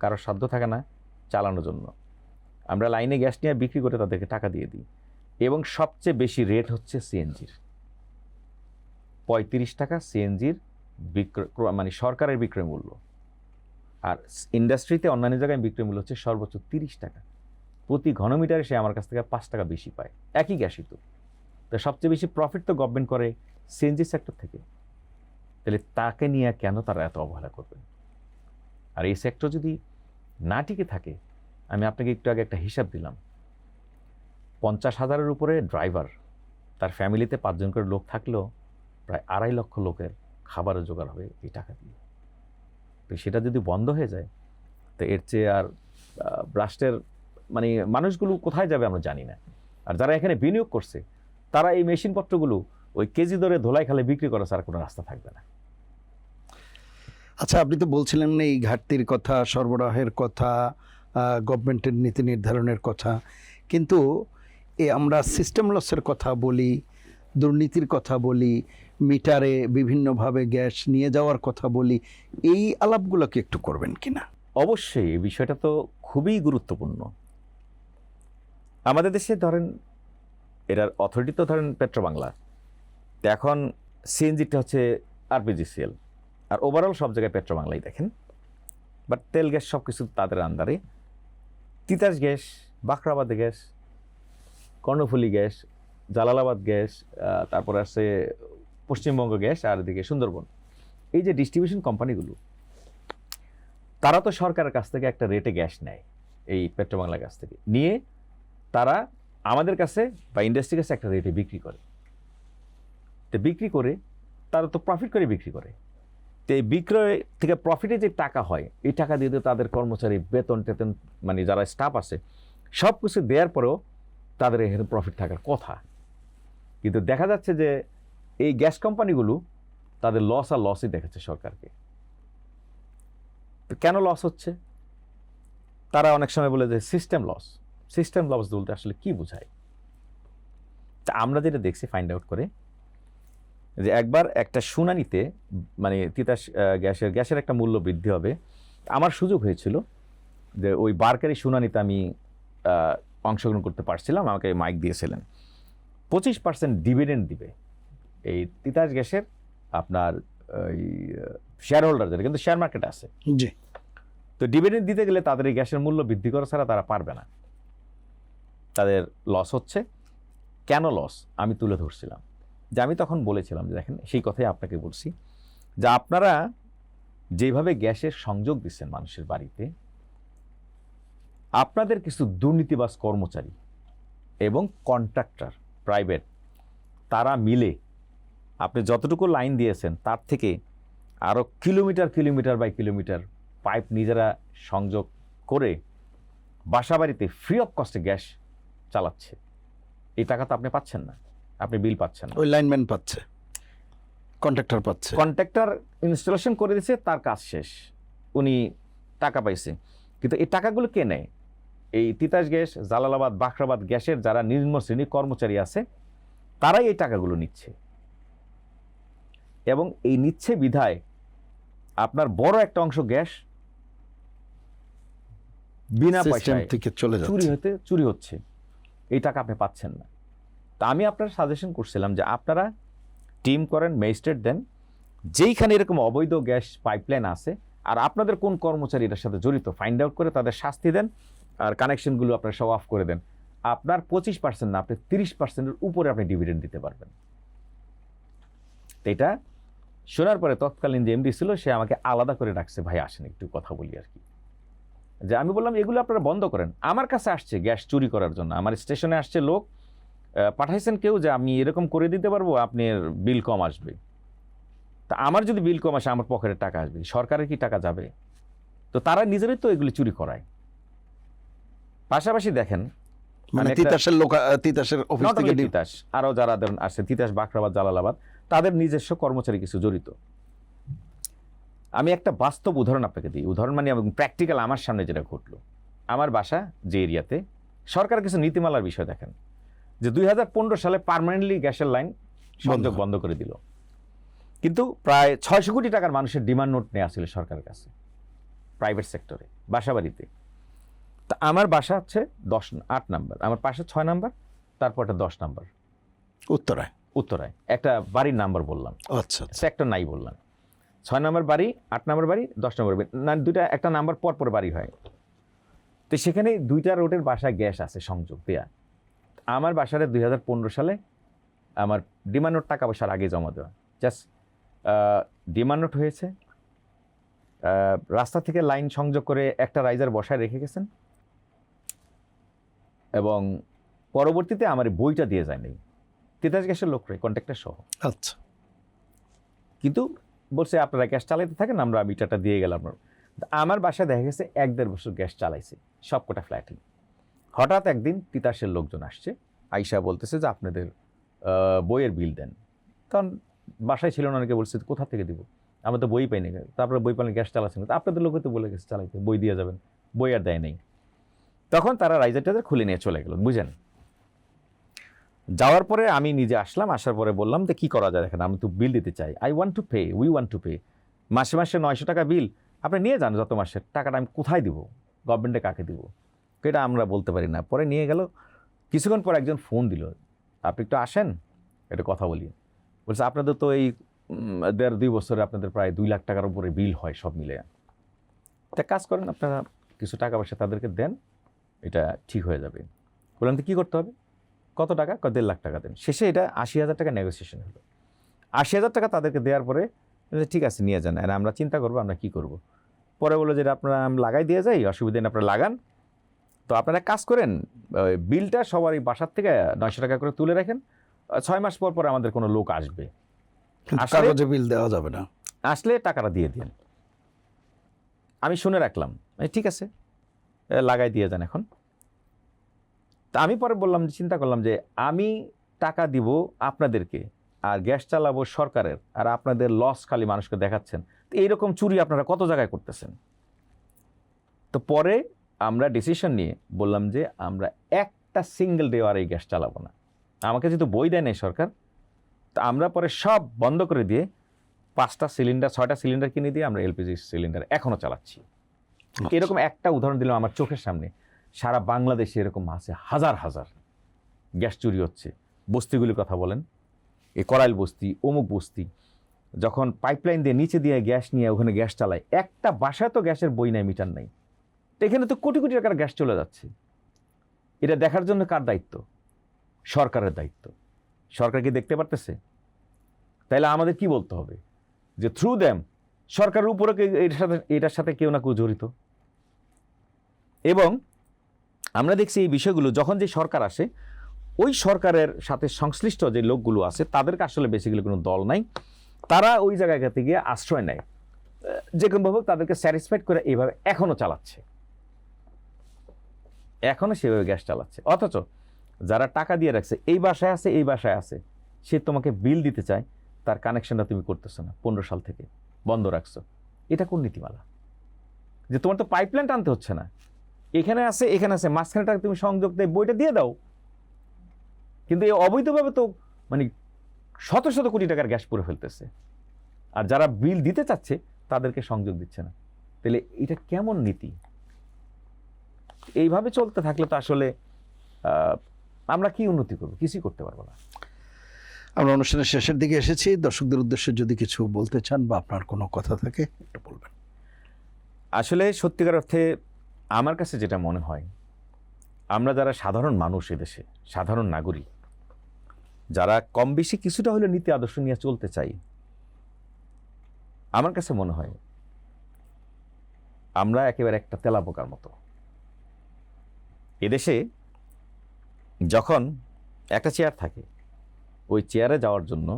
S1: কারোর সাধ্য থাকে না চালানোর জন্য। আমরা লাইনে গ্যাস নিয়ে বিক্রি করে তাদেরকে টাকা দিয়ে দিই। এবং সবচেয়ে বেশি রেট হচ্ছে সিএনজির, 35 টাকা সিএনজির বিক্রয়, মানে সরকারের বিক্রয় মূল্য। আর ইন্ডাস্ট্রিতে অন্যান্য জায়গায় বিক্রয় মূল্য হচ্ছে সর্বোচ্চ 30 টাকা। প্রতি ঘনমিটারে সে আমার কাছ থেকে 5 টাকা বেশি পায়, একই গ্যাসই তো। তো সবচেয়ে বেশি প্রফিট তো গভর্নমেন্ট করে সিএনজি সেক্টর থেকে। তাহলে তাকে নিয়ে কেন তারা এত অবহেলা করবেন? আর এই সেক্টর যদি না টিকে থাকে, আমি আপনাকে একটু আগে একটা হিসাব দিলাম, 50,000-এর উপরে ড্রাইভার, তার ফ্যামিলিতে 5 জন করে লোক থাকলেও প্রায় 2.5 লক্ষ লোকের খাবারের জোগাড় হবে এই টাকা দিয়ে। তো সেটা যদি বন্ধ হয়ে যায়, তো এর চেয়ে আর রাষ্ট্রের মানে মানুষগুলো কোথায় যাবে আমরা জানি না। আর যারা এখানে বিনিয়োগ করছে, তারা এই মেশিনপত্রগুলো ওই কেজি দরে ধোলাই খালে বিক্রি করা ছাড়া কোনো রাস্তা থাকবে না।
S2: আচ্ছা, আপনি তো বলছিলেন এই ঘাটতির কথা, সরবরাহের কথা, গভর্নমেন্টের নীতি নির্ধারণের কথা, কিন্তু আমরা সিস্টেম লসের কথা বলি, দুর্নীতির কথা বলি, মিটারে বিভিন্নভাবে গ্যাস নিয়ে যাওয়ার কথা বলি, এই আলাপগুলোকে একটু করবেন কিনা?
S1: অবশ্যই এই বিষয়টা তো খুবই গুরুত্বপূর্ণ। আমাদের দেশে ধরেন এটার অথরিটি তো ধরেন পেট্রোবাংলা, তো এখন সিএনজিটা হচ্ছে আরপিজিসিএল, আর ওভারঅল সব জায়গায় পেট্রোবাংলাই দেখেন, বাট তেল গ্যাস সব কিছু তাদের আন্ডারে। Titas gas, Bakhrabad gas, Karnaphuli gas, Jalalabad gas, তারপরে আছে পশ্চিমবঙ্গ গ্যাস, আর এদিকে সুন্দরবন। এই যে ডিস্ট্রিবিউশন কোম্পানিগুলো, তারা তো সরকারের কাছ থেকে একটা রেটে গ্যাস নেয়, এই পেট্রোবাংলার কাছ থেকে নিয়ে তারা আমাদের কাছে বা ইন্ডাস্ট্রির কাছে একটা রেটে বিক্রি করে। তো বিক্রি করে তারা তো প্রফিট করে বিক্রি করে। তো এই বিক্রয় থেকে প্রফিটে যে টাকা হয়, এই টাকা দিয়ে তো তাদের কর্মচারী বেতন টেতন, মানে যারা স্টাফ আছে সব কিছু দেওয়ার পরেও তাদের এখানে প্রফিট থাকার কথা। কিন্তু দেখা যাচ্ছে যে এই গ্যাস কোম্পানিগুলো তাদের লস আর লসই দেখাচ্ছে সরকারকে। তো কেন লস হচ্ছে? তারা অনেক সময় বলে যে সিস্টেম লস। সিস্টেম লস বলতে আসলে কি বোঝায়? তা আমরা যেটা দেখছি ফাইন্ড আউট করে, যে একবার একটা শুনানিতে, মানে তিতাস গ্যাসের একটা মূল্য বৃদ্ধি হবে, আমার সুযোগ হয়েছিল যে ওই বারকারি শুনানিতে আমি অংশগ্রহণ করতে পারছিলাম। আমাকে মাইক দিয়েছিলেন, 25% ডিভিডেন্ড দিবে এই তিতাস গ্যাসের আপনার ওই শেয়ার হোল্ডার, যেটা কিন্তু শেয়ার মার্কেট আছে।
S2: জি।
S1: তো ডিভিডেন্ড দিতে গেলে তাদের এই গ্যাসের মূল্য বৃদ্ধি করা ছাড়া তারা পারবে না, তাদের লস হচ্ছে। কেন লস আমি তুলে ধরছিলাম, যে আমি তখন বলেছিলাম যে দেখেন, সেই কথাই আপনাকে বলছি, যে আপনারা যেভাবে গ্যাসের সংযোগ দিচ্ছেন মানুষের বাড়িতে, আপনাদের কিছু দুর্নীতিবাজ কর্মচারী এবং কন্ট্রাক্টর প্রাইভেট, তারা মিলে আপনি যতটুকু লাইন দিয়েছেন তার থেকে আরও কিলোমিটার বাই কিলোমিটার পাইপ নিজেরা সংযোগ করে বাসাবাড়িতে ফ্রি অফ কস্টে গ্যাস চালাচ্ছে। এই টাকা তো আপনি পাচ্ছেন না, আপনি বিল পাচ্ছেন না।
S2: ওই লাইনম্যান পাচ্ছে, কন্ট্রাক্টর পাচ্ছে।
S1: কন্ট্রাক্টর ইনস্টলেশন করে দিয়েছে, তার কাজ শেষ, উনি টাকা পাইছে। কিন্তু এই টাকাগুলো কে নেয়? এই তিতাস গ্যাস, জালালাবাদ, বাখরাবাদ গ্যাসের যারা নিম্ন শ্রেণীর কর্মচারী আছে, তারাই এই টাকাগুলো নিচ্ছে। এবং এই নিচ্ছে বিধায় আপনার বড় একটা অংশ গ্যাস বিনা পয়সায়
S2: থেকে চলে যাচ্ছে,
S1: চুরি হচ্ছে, এই টাকা আপনি পাচ্ছেন না। তা আমি আপনার সাজেশন করছিলাম যে আপনারা টিম করেন, ম্যাজিস্ট্রেট দেন, যেইখানে এরকম অবৈধ গ্যাস পাইপলাইন আছে আর আপনাদের কোন কর্মচারী এটার সাথে জড়িত ফাইন্ড আউট করে তাদের শাস্তি দেন, আর কানেকশনগুলো আপনারা সব অফ করে দেন। আপনার 25% না, আপনি 30%-এর উপরে আপনি ডিভিডেন্ড দিতে পারবেন। এটা শোনার পরে তৎকালীন যে এমডি ছিল, সে আমাকে আলাদা করে ডাকছে, ভাই আসেন একটু কথা বলি আর কি। যে আমি বললাম এগুলো আপনারা বন্ধ করেন। আমার কাছে আসছে গ্যাস চুরি করার জন্য, আমার স্টেশনে আসছে লোক, পাঠাইছেন কেউ যে আমি এরকম করে দিতে পারবো, আপনার বিল কম আসবে। তা আমার যদি বিল কম আসে, আমার পকেটে টাকা আসবে, সরকারের কি টাকা যাবে? তো তারা নিজেরাই তো এগুলি চুরি করায়। পাশাপাশি দেখেন,
S2: মানে তিতাসের অফিস থেকে
S1: তিতাস আরো যারা আসছে, তিতাস, বাখরাবাদ, জালালাবাদ, তাদের নিজস্ব কর্মচারী কিছু জড়িত। আমি একটা বাস্তব উদাহরণ আপনাকে দিই, উদাহরণ মানে প্র্যাকটিক্যাল আমার সামনে যেটা ঘটলো। আমার বাসা যে এরিয়াতে, সরকার কিছু নীতিমালার বিষয় দেখেন, যে 2015 সালে পার্মানেন্টলি গ্যাসের লাইন সংযোগ বন্ধ করে দিল, কিন্তু প্রায় 600 কোটি টাকার মানুষের ডিমান্ড নোট নেওয়া ছিল সরকারের কাছে প্রাইভেট সেক্টরে বাসা বাড়িতে। তা আমার বাসা হচ্ছে 8 নাম্বার, আমার পাশে 6 নাম্বার, তারপরটা 10 নাম্বার উত্তরায় একটা বাড়ির নাম্বার বললাম,
S2: আচ্ছা
S1: সেক্টর নাই বললাম। 6 নম্বর বাড়ি, 8 নম্বর বাড়ি, 10 নম্বর বাড়ি, না দুইটা একটা নাম্বার পর বাড়ি হয়। তো সেখানে 2টা রোডের বাসায় গ্যাস আছে সংযোগ দেয়া। আমার বাসারে 2015 সালে আমার ডিমান্ড নোট টাকা পয়সার আগে জমা দেওয়া, জাস্ট ডিমান্ড নোট হয়েছে, রাস্তা থেকে লাইন সংযোগ করে একটা রাইজার বসায় রেখে গেছেন, এবং পরবর্তীতে আমার বইটা দিয়ে যায়নি, তিতাস গ্যাসের লোকরে কন্ট্রাক্টর সহ।
S2: আচ্ছা,
S1: কিন্তু বলছে আপনারা গ্যাস চালাইতে থাকেন, আমরা মিটারটা দিয়ে গেলাম। আমার বাসায় দেখা গেছে 1-1.5 বছর গ্যাস চালাইছে সবকটা ফ্ল্যাটে। হঠাৎ একদিন তিতাসের লোকজন আসছে, আইসা বলতেছে যে আপনাদের বইয়ের বিল দেন। কারণ বাসায় ছিল না, অনেকে বলছে কোথা থেকে দিব, আমরা তো বই পাইনি। তারপরে বই পাইনি, গ্যাস চালাচ্ছেন, আপনাদের লোকে তো বলে গেছে চালাইতে, বই দিয়ে যাবেন, বই আর দেয় নেই। তখন তারা রাইজার টাইজার খুলে নিয়ে চলে গেল, বুঝেন। যাওয়ার পরে আমি নিজে আসলাম, আসার পরে বললাম যে কী করা যায়, দেখেন আমি তো বিল দিতে চাই, I want to pay, we want to pay, মাসে মাসে 900 টাকা বিল আপনি নিয়ে যান, যত মাসের টাকাটা আমি কোথায় দিব, গভর্নমেন্টে কাকে দিব, এটা আমরা বলতে পারি না। পরে নিয়ে গেল, কিছুক্ষণ পর একজন ফোন দিল, আপনি একটু আসেন, একটা কথা বলি। বলছে আপনাদের তো এই 1.5-2 বছরে আপনাদের প্রায় 2 লাখ টাকার উপরে বিল হয় সব মিলে, তা কাজ করেন আপনারা কিছু টাকা পয়সা তাদেরকে দেন, এটা ঠিক হয়ে যাবে। বললাম তো কী করতে হবে, কত টাকা, 1.5 লাখ টাকা দেন। শেষে এটা 80,000 টাকা নেগোসিয়েশন হলো। 80,000 টাকা তাদেরকে দেওয়ার পরে ঠিক আছে নিয়ে যান, আর আমরা চিন্তা করবো আমরা কী করব। পরে বললো যে আপনারা লাগাই দিয়ে যাই, অসুবিধা নেই, আপনারা লাগান। তো আপনারা কাজ করেন, বিলটা সবারই বাসার থেকে 900 টাকা করে তুলে রাখেন, 6 মাস পর পর আমাদের কোনো লোক আসবে,
S2: কাগজে বিল দেওয়া যাবে না,
S1: আসলে টাকাটা দিয়ে দিন। আমি শুনে রাখলাম, ঠিক আছে লাগাই দিয়ে যান। এখন তা আমি পরে বললাম যে চিন্তা করলাম যে আমি টাকা দিব আপনাদেরকে আর গ্যাস চালাবো সরকারের, আর আপনাদের লস খালি মানুষকে দেখাচ্ছেন, তো এইরকম চুরি আপনারা কত জায়গায় করতেছেন। তো পরে আমরা ডিসিশন নিয়ে বললাম যে আমরা একটা সিঙ্গেল ডে আর এই গ্যাস চালাবো না। আমাকে যেহেতু বই দেয় নাই সরকার, তা আমরা পরে সব বন্ধ করে দিয়ে 5টা সিলিন্ডার 6টা সিলিন্ডার কিনে দিয়ে আমরা এলপিজি সিলিন্ডার এখনও চালাচ্ছি। এরকম একটা উদাহরণ দিলাম আমার চোখের সামনে, সারা বাংলাদেশে এরকম আছে হাজার হাজার গ্যাস চুরি হচ্ছে। বস্তিগুলির কথা বলেন, এই করাইল বস্তি, অমুক বস্তি, যখন পাইপলাইন দিয়ে নিচে দিয়ে গ্যাস নিয়ে ওখানে গ্যাস চালায়, একটা বাসায় তো গ্যাসের বই নাই, মিটার নাই, তো এখানে তো কোটি কোটি টাকার গ্যাস চলে যাচ্ছে। এটা দেখার জন্য কার দায়িত্ব? সরকারের দায়িত্ব। সরকার কি দেখতে পারতেছে? তাইলে আমাদের কি বলতে হবে যে থ্রু দ্যাম সরকারের উপরে এটার সাথে কেউ না কেউ জড়িত। এবং আমরা দেখছি এই বিষয়গুলো যখন যে সরকার আসে, ওই সরকারের সাথে সংশ্লিষ্ট যে লোকগুলো আছে তাদেরকে আসলে বেসিক্যালি কোনো দল নাই, তারা ওই জায়গাতে গিয়ে আশ্রয় নেয়, যে কোনোভাবে তাদেরকে স্যাটিসফাইড করে এইভাবে এখনও চালাচ্ছে, এখনও সেভাবে গ্যাস চালাচ্ছে। অথচ যারা টাকা দিয়ে রাখছে, এই বাসায় আছে এই বাসায় আছে, সে তোমাকে বিল দিতে চায়, তার কানেকশনটা তুমি করতেছো না, 15 সাল থেকে বন্ধ রাখছো। এটা কোন নীতিমালা? যে তোমার তো পাইপলাইন টানতে হচ্ছে না, এখানে আছে এখানে আছে, মাঝখানেটা তুমি সংযোগ দেয় বইটা দিয়ে দাও। কিন্তু এই অবৈধভাবে তো মানে শত শত কোটি টাকার গ্যাস পুরে ফেলতেছে, আর যারা বিল দিতে চাচ্ছে তাদেরকে সংযোগ দিচ্ছে না। তাহলে এটা কেমন নীতি? এইভাবে চলতে থাকলে তো আসলে আমরা কি উন্নতি করবো? কিছুই করতে পারবো না।
S2: আমরা অনুষ্ঠানের শেষের দিকে এসেছি। দর্শকদের উদ্দেশ্যে যদি কিছু বলতে চান বা আপনার কোনো কথা থাকে একটু বলবেন।
S1: আসলে সত্যিকার অর্থে আমার কাছে যেটা মনে হয়, আমরা যারা সাধারণ মানুষ, এদেশে সাধারণ নাগরিক, যারা কম বেশি কিছুটা হলে নীতি আদর্শ নিয়ে চলতে চাই, আমার কাছে মনে হয় আমরা একেবারে একটা তেলাপোকার মতো। এদেশে যখন একটা চেয়ার থাকে, ওই চেয়ারে যাওয়ার জন্য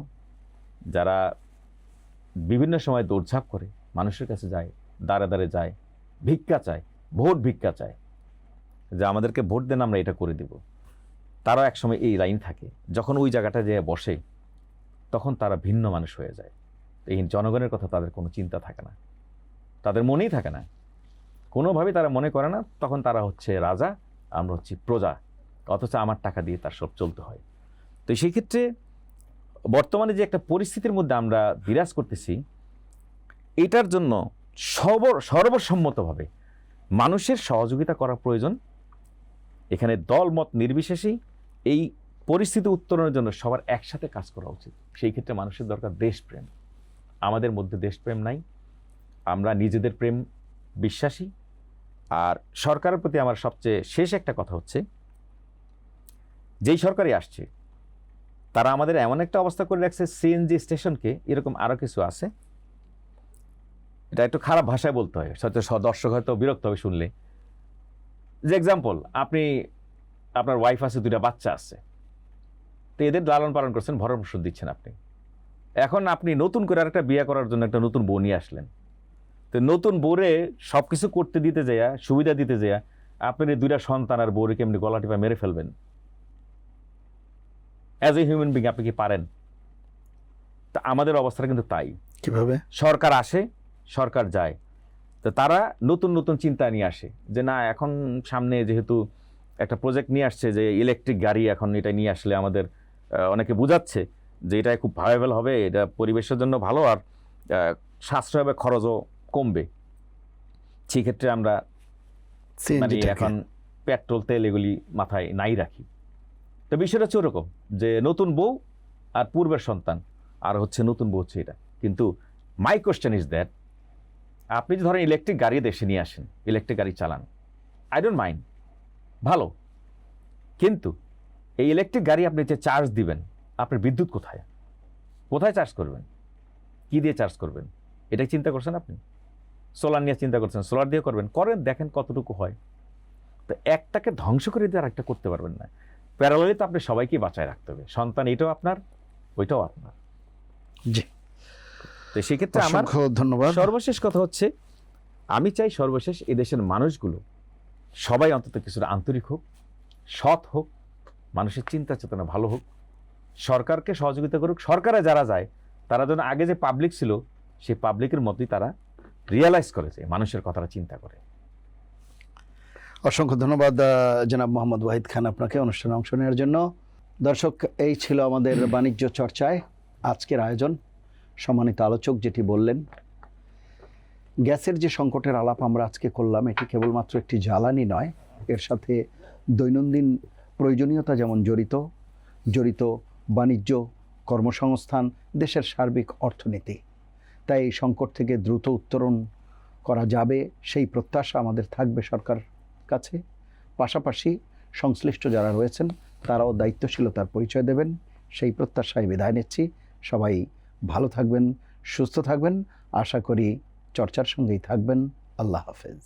S1: যারা বিভিন্ন সময় দৌড়ঝাঁপ করে, মানুষের কাছে যায়, দাঁড়ে দাঁড়ে যায়, ভিক্ষা চায়, ভোট ভিক্ষা চায়, যে আমাদেরকে ভোট দেন আমরা এটা করে দেব, তারাও একসময় এই লাইন থাকে। যখন ওই জায়গাটা যেয়ে বসে, তখন তারা ভিন্ন মানুষ হয়ে যায়। এই জনগণের কথা তাদের কোনো চিন্তা থাকে না, তাদের মনেই থাকে না, কোনোভাবেই তারা মনে করে না। তখন তারা হচ্ছে রাজা, আমরা হচ্ছি প্রজা, অথচ আমার টাকা দিয়ে তার সব চলতে হয়। তো সেই ক্ষেত্রে বর্তমানে যে একটা পরিস্থিতির মধ্যে আমরা বিরাজ করতেছি, এটার জন্য সর্বসম্মতভাবে মানুষের সহযোগিতা করা প্রয়োজন। এখানে দল মত নির্বিশেষেই এই পরিস্থিতি উত্তরণের জন্য সবার একসাথে কাজ করা উচিত। সেই ক্ষেত্রে মানুষের দরকার দেশপ্রেম। আমাদের মধ্যে দেশপ্রেম নাই, আমরা নিজেদের প্রেম বিশ্বাসী। আর সরকারের প্রতি আমার সবচেয়ে শেষ একটা কথা হচ্ছে, যেই সরকারই আসছে তারা আমাদের এমন একটা অবস্থা করে রাখছে, সিএনজি স্টেশনকে, এরকম আরও কিছু আছে, এটা একটু খারাপ ভাষায় বলতে হয়, হয়তো দর্শক হয়তো বিরক্ত হবে শুনলে। যে এক্সাম্পল, আপনার ওয়াইফ আছে, 2টা বাচ্চা আছে, তো এদের লালন পালন করছেন, ভরণ পোষণ দিচ্ছেন আপনি। এখন আপনি নতুন করে আরেকটা বিয়ে করার জন্য একটা নতুন বউ নিয়ে আসলেন, তো নতুন বউরে সব কিছু করতে দিতে যাইয়া, সুবিধা দিতে যাইয়া, আপনার এই 2টা সন্তান আর বউরে কেমনি গলা টিপা মেরে ফেলবেন? অ্যাজ এ হিউম্যান বিং আপনি কি পারেন? তা আমাদের অবস্থাটা কিন্তু তাই।
S2: কিভাবে?
S1: সরকার আসে, সরকার যায়, তো তারা নতুন নতুন চিন্তা নিয়ে আসে যে না, এখন সামনে যেহেতু একটা প্রজেক্ট নিয়ে আসছে যে ইলেকট্রিক গাড়ি, এখন এটা নিয়ে আসলে আমাদের অনেকে বোঝাচ্ছে যে এটা খুব ভায়াবল হবে, এটা পরিবেশের জন্য ভালো, আর সাশ্রয় হবে, খরচও কমবে। সেক্ষেত্রে আমরা মানে এখন পেট্রোল তেল এগুলি মাথায় নাই রাখি। তো বিষয়টা হচ্ছে ওরকম যে নতুন বউ আর পূর্বের সন্তান, আর হচ্ছে নতুন বউ হচ্ছে এটা। কিন্তু মাই কোশ্চেন ইজ দ্যাট, আপনি যদি ধরেন ইলেকট্রিক গাড়ি দেশে নিয়ে আসেন, ইলেকট্রিক গাড়ি চালান, আই ডোন্ট মাইন্ড, ভালো, কিন্তু এই ইলেকট্রিক গাড়ি আপনি যে চার্জ দিবেন, আপনার বিদ্যুৎ কোথায়, কোথায় চার্জ করবেন, কি দিয়ে চার্জ করবেন, এটাই চিন্তা করছেন আপনি? সোলার নিয়ে চিন্তা করছেন, সোলার দিয়ে করবেন, করেন, দেখেন কতটুকু হয়। তো একটাকে ধ্বংস করে দিয়ে আরেকটা করতে পারবেন না। প্যারালালি তো আপনি সবাইকে বাঁচায় রাখতে হবে, সন্তান এটাও আপনার, ওইটাও আপনার।
S2: জি,
S1: তো সেক্ষেত্রে আমার
S2: ধন্যবাদ।
S1: সর্বশেষ কথা হচ্ছে, আমি চাই সর্বশেষ এদেশের মানুষগুলো সবাই অন্তত কিছুটা আন্তরিক হোক, সৎ হোক, মানুষের চিন্তা চেতনা ভালো হোক, সরকারকে সহযোগিতা করুক। সরকারে যারা যায় তারা যেন আগে যে পাবলিক ছিল সেই পাবলিকের মতোই তারা রিয়েলাইজ করে, যে মানুষের কথাটা চিন্তা করে।
S2: অসংখ্য ধন্যবাদ জনাব মোহাম্মদ ওয়াহিদ খান আপনাকে অনুষ্ঠানে অংশ নেওয়ার জন্য। দর্শক, এই ছিল আমাদের বাণিজ্য চর্চায় আজকের আয়োজন। সম্মানিত আলোচক যেটি বললেন, গ্যাসের যে সংকটের আলাপ আমরা আজকে করলাম, এটি কেবলমাত্র একটি জ্বালানি নয়, এর সাথে দৈনন্দিন প্রয়োজনীয়তা যেমন জড়িত বাণিজ্য, কর্মসংস্থান, দেশের সার্বিক অর্থনীতি। তাই এই সংকট থেকে দ্রুত উত্তরণ করা যাবে সেই প্রত্যাশা আমাদের থাকবে সরকার কাছে। পাশাপাশি সংশ্লিষ্ট যারা রয়েছেন তারাও দায়িত্বশীলতার পরিচয় দেবেন, সেই প্রত্যাশায় বিদায় নিচ্ছি। সবাই ভালো থাকবেন, সুস্থ থাকবেন, আশা করি চর্চার সঙ্গেই থাকবেন। আল্লাহ হাফেজ।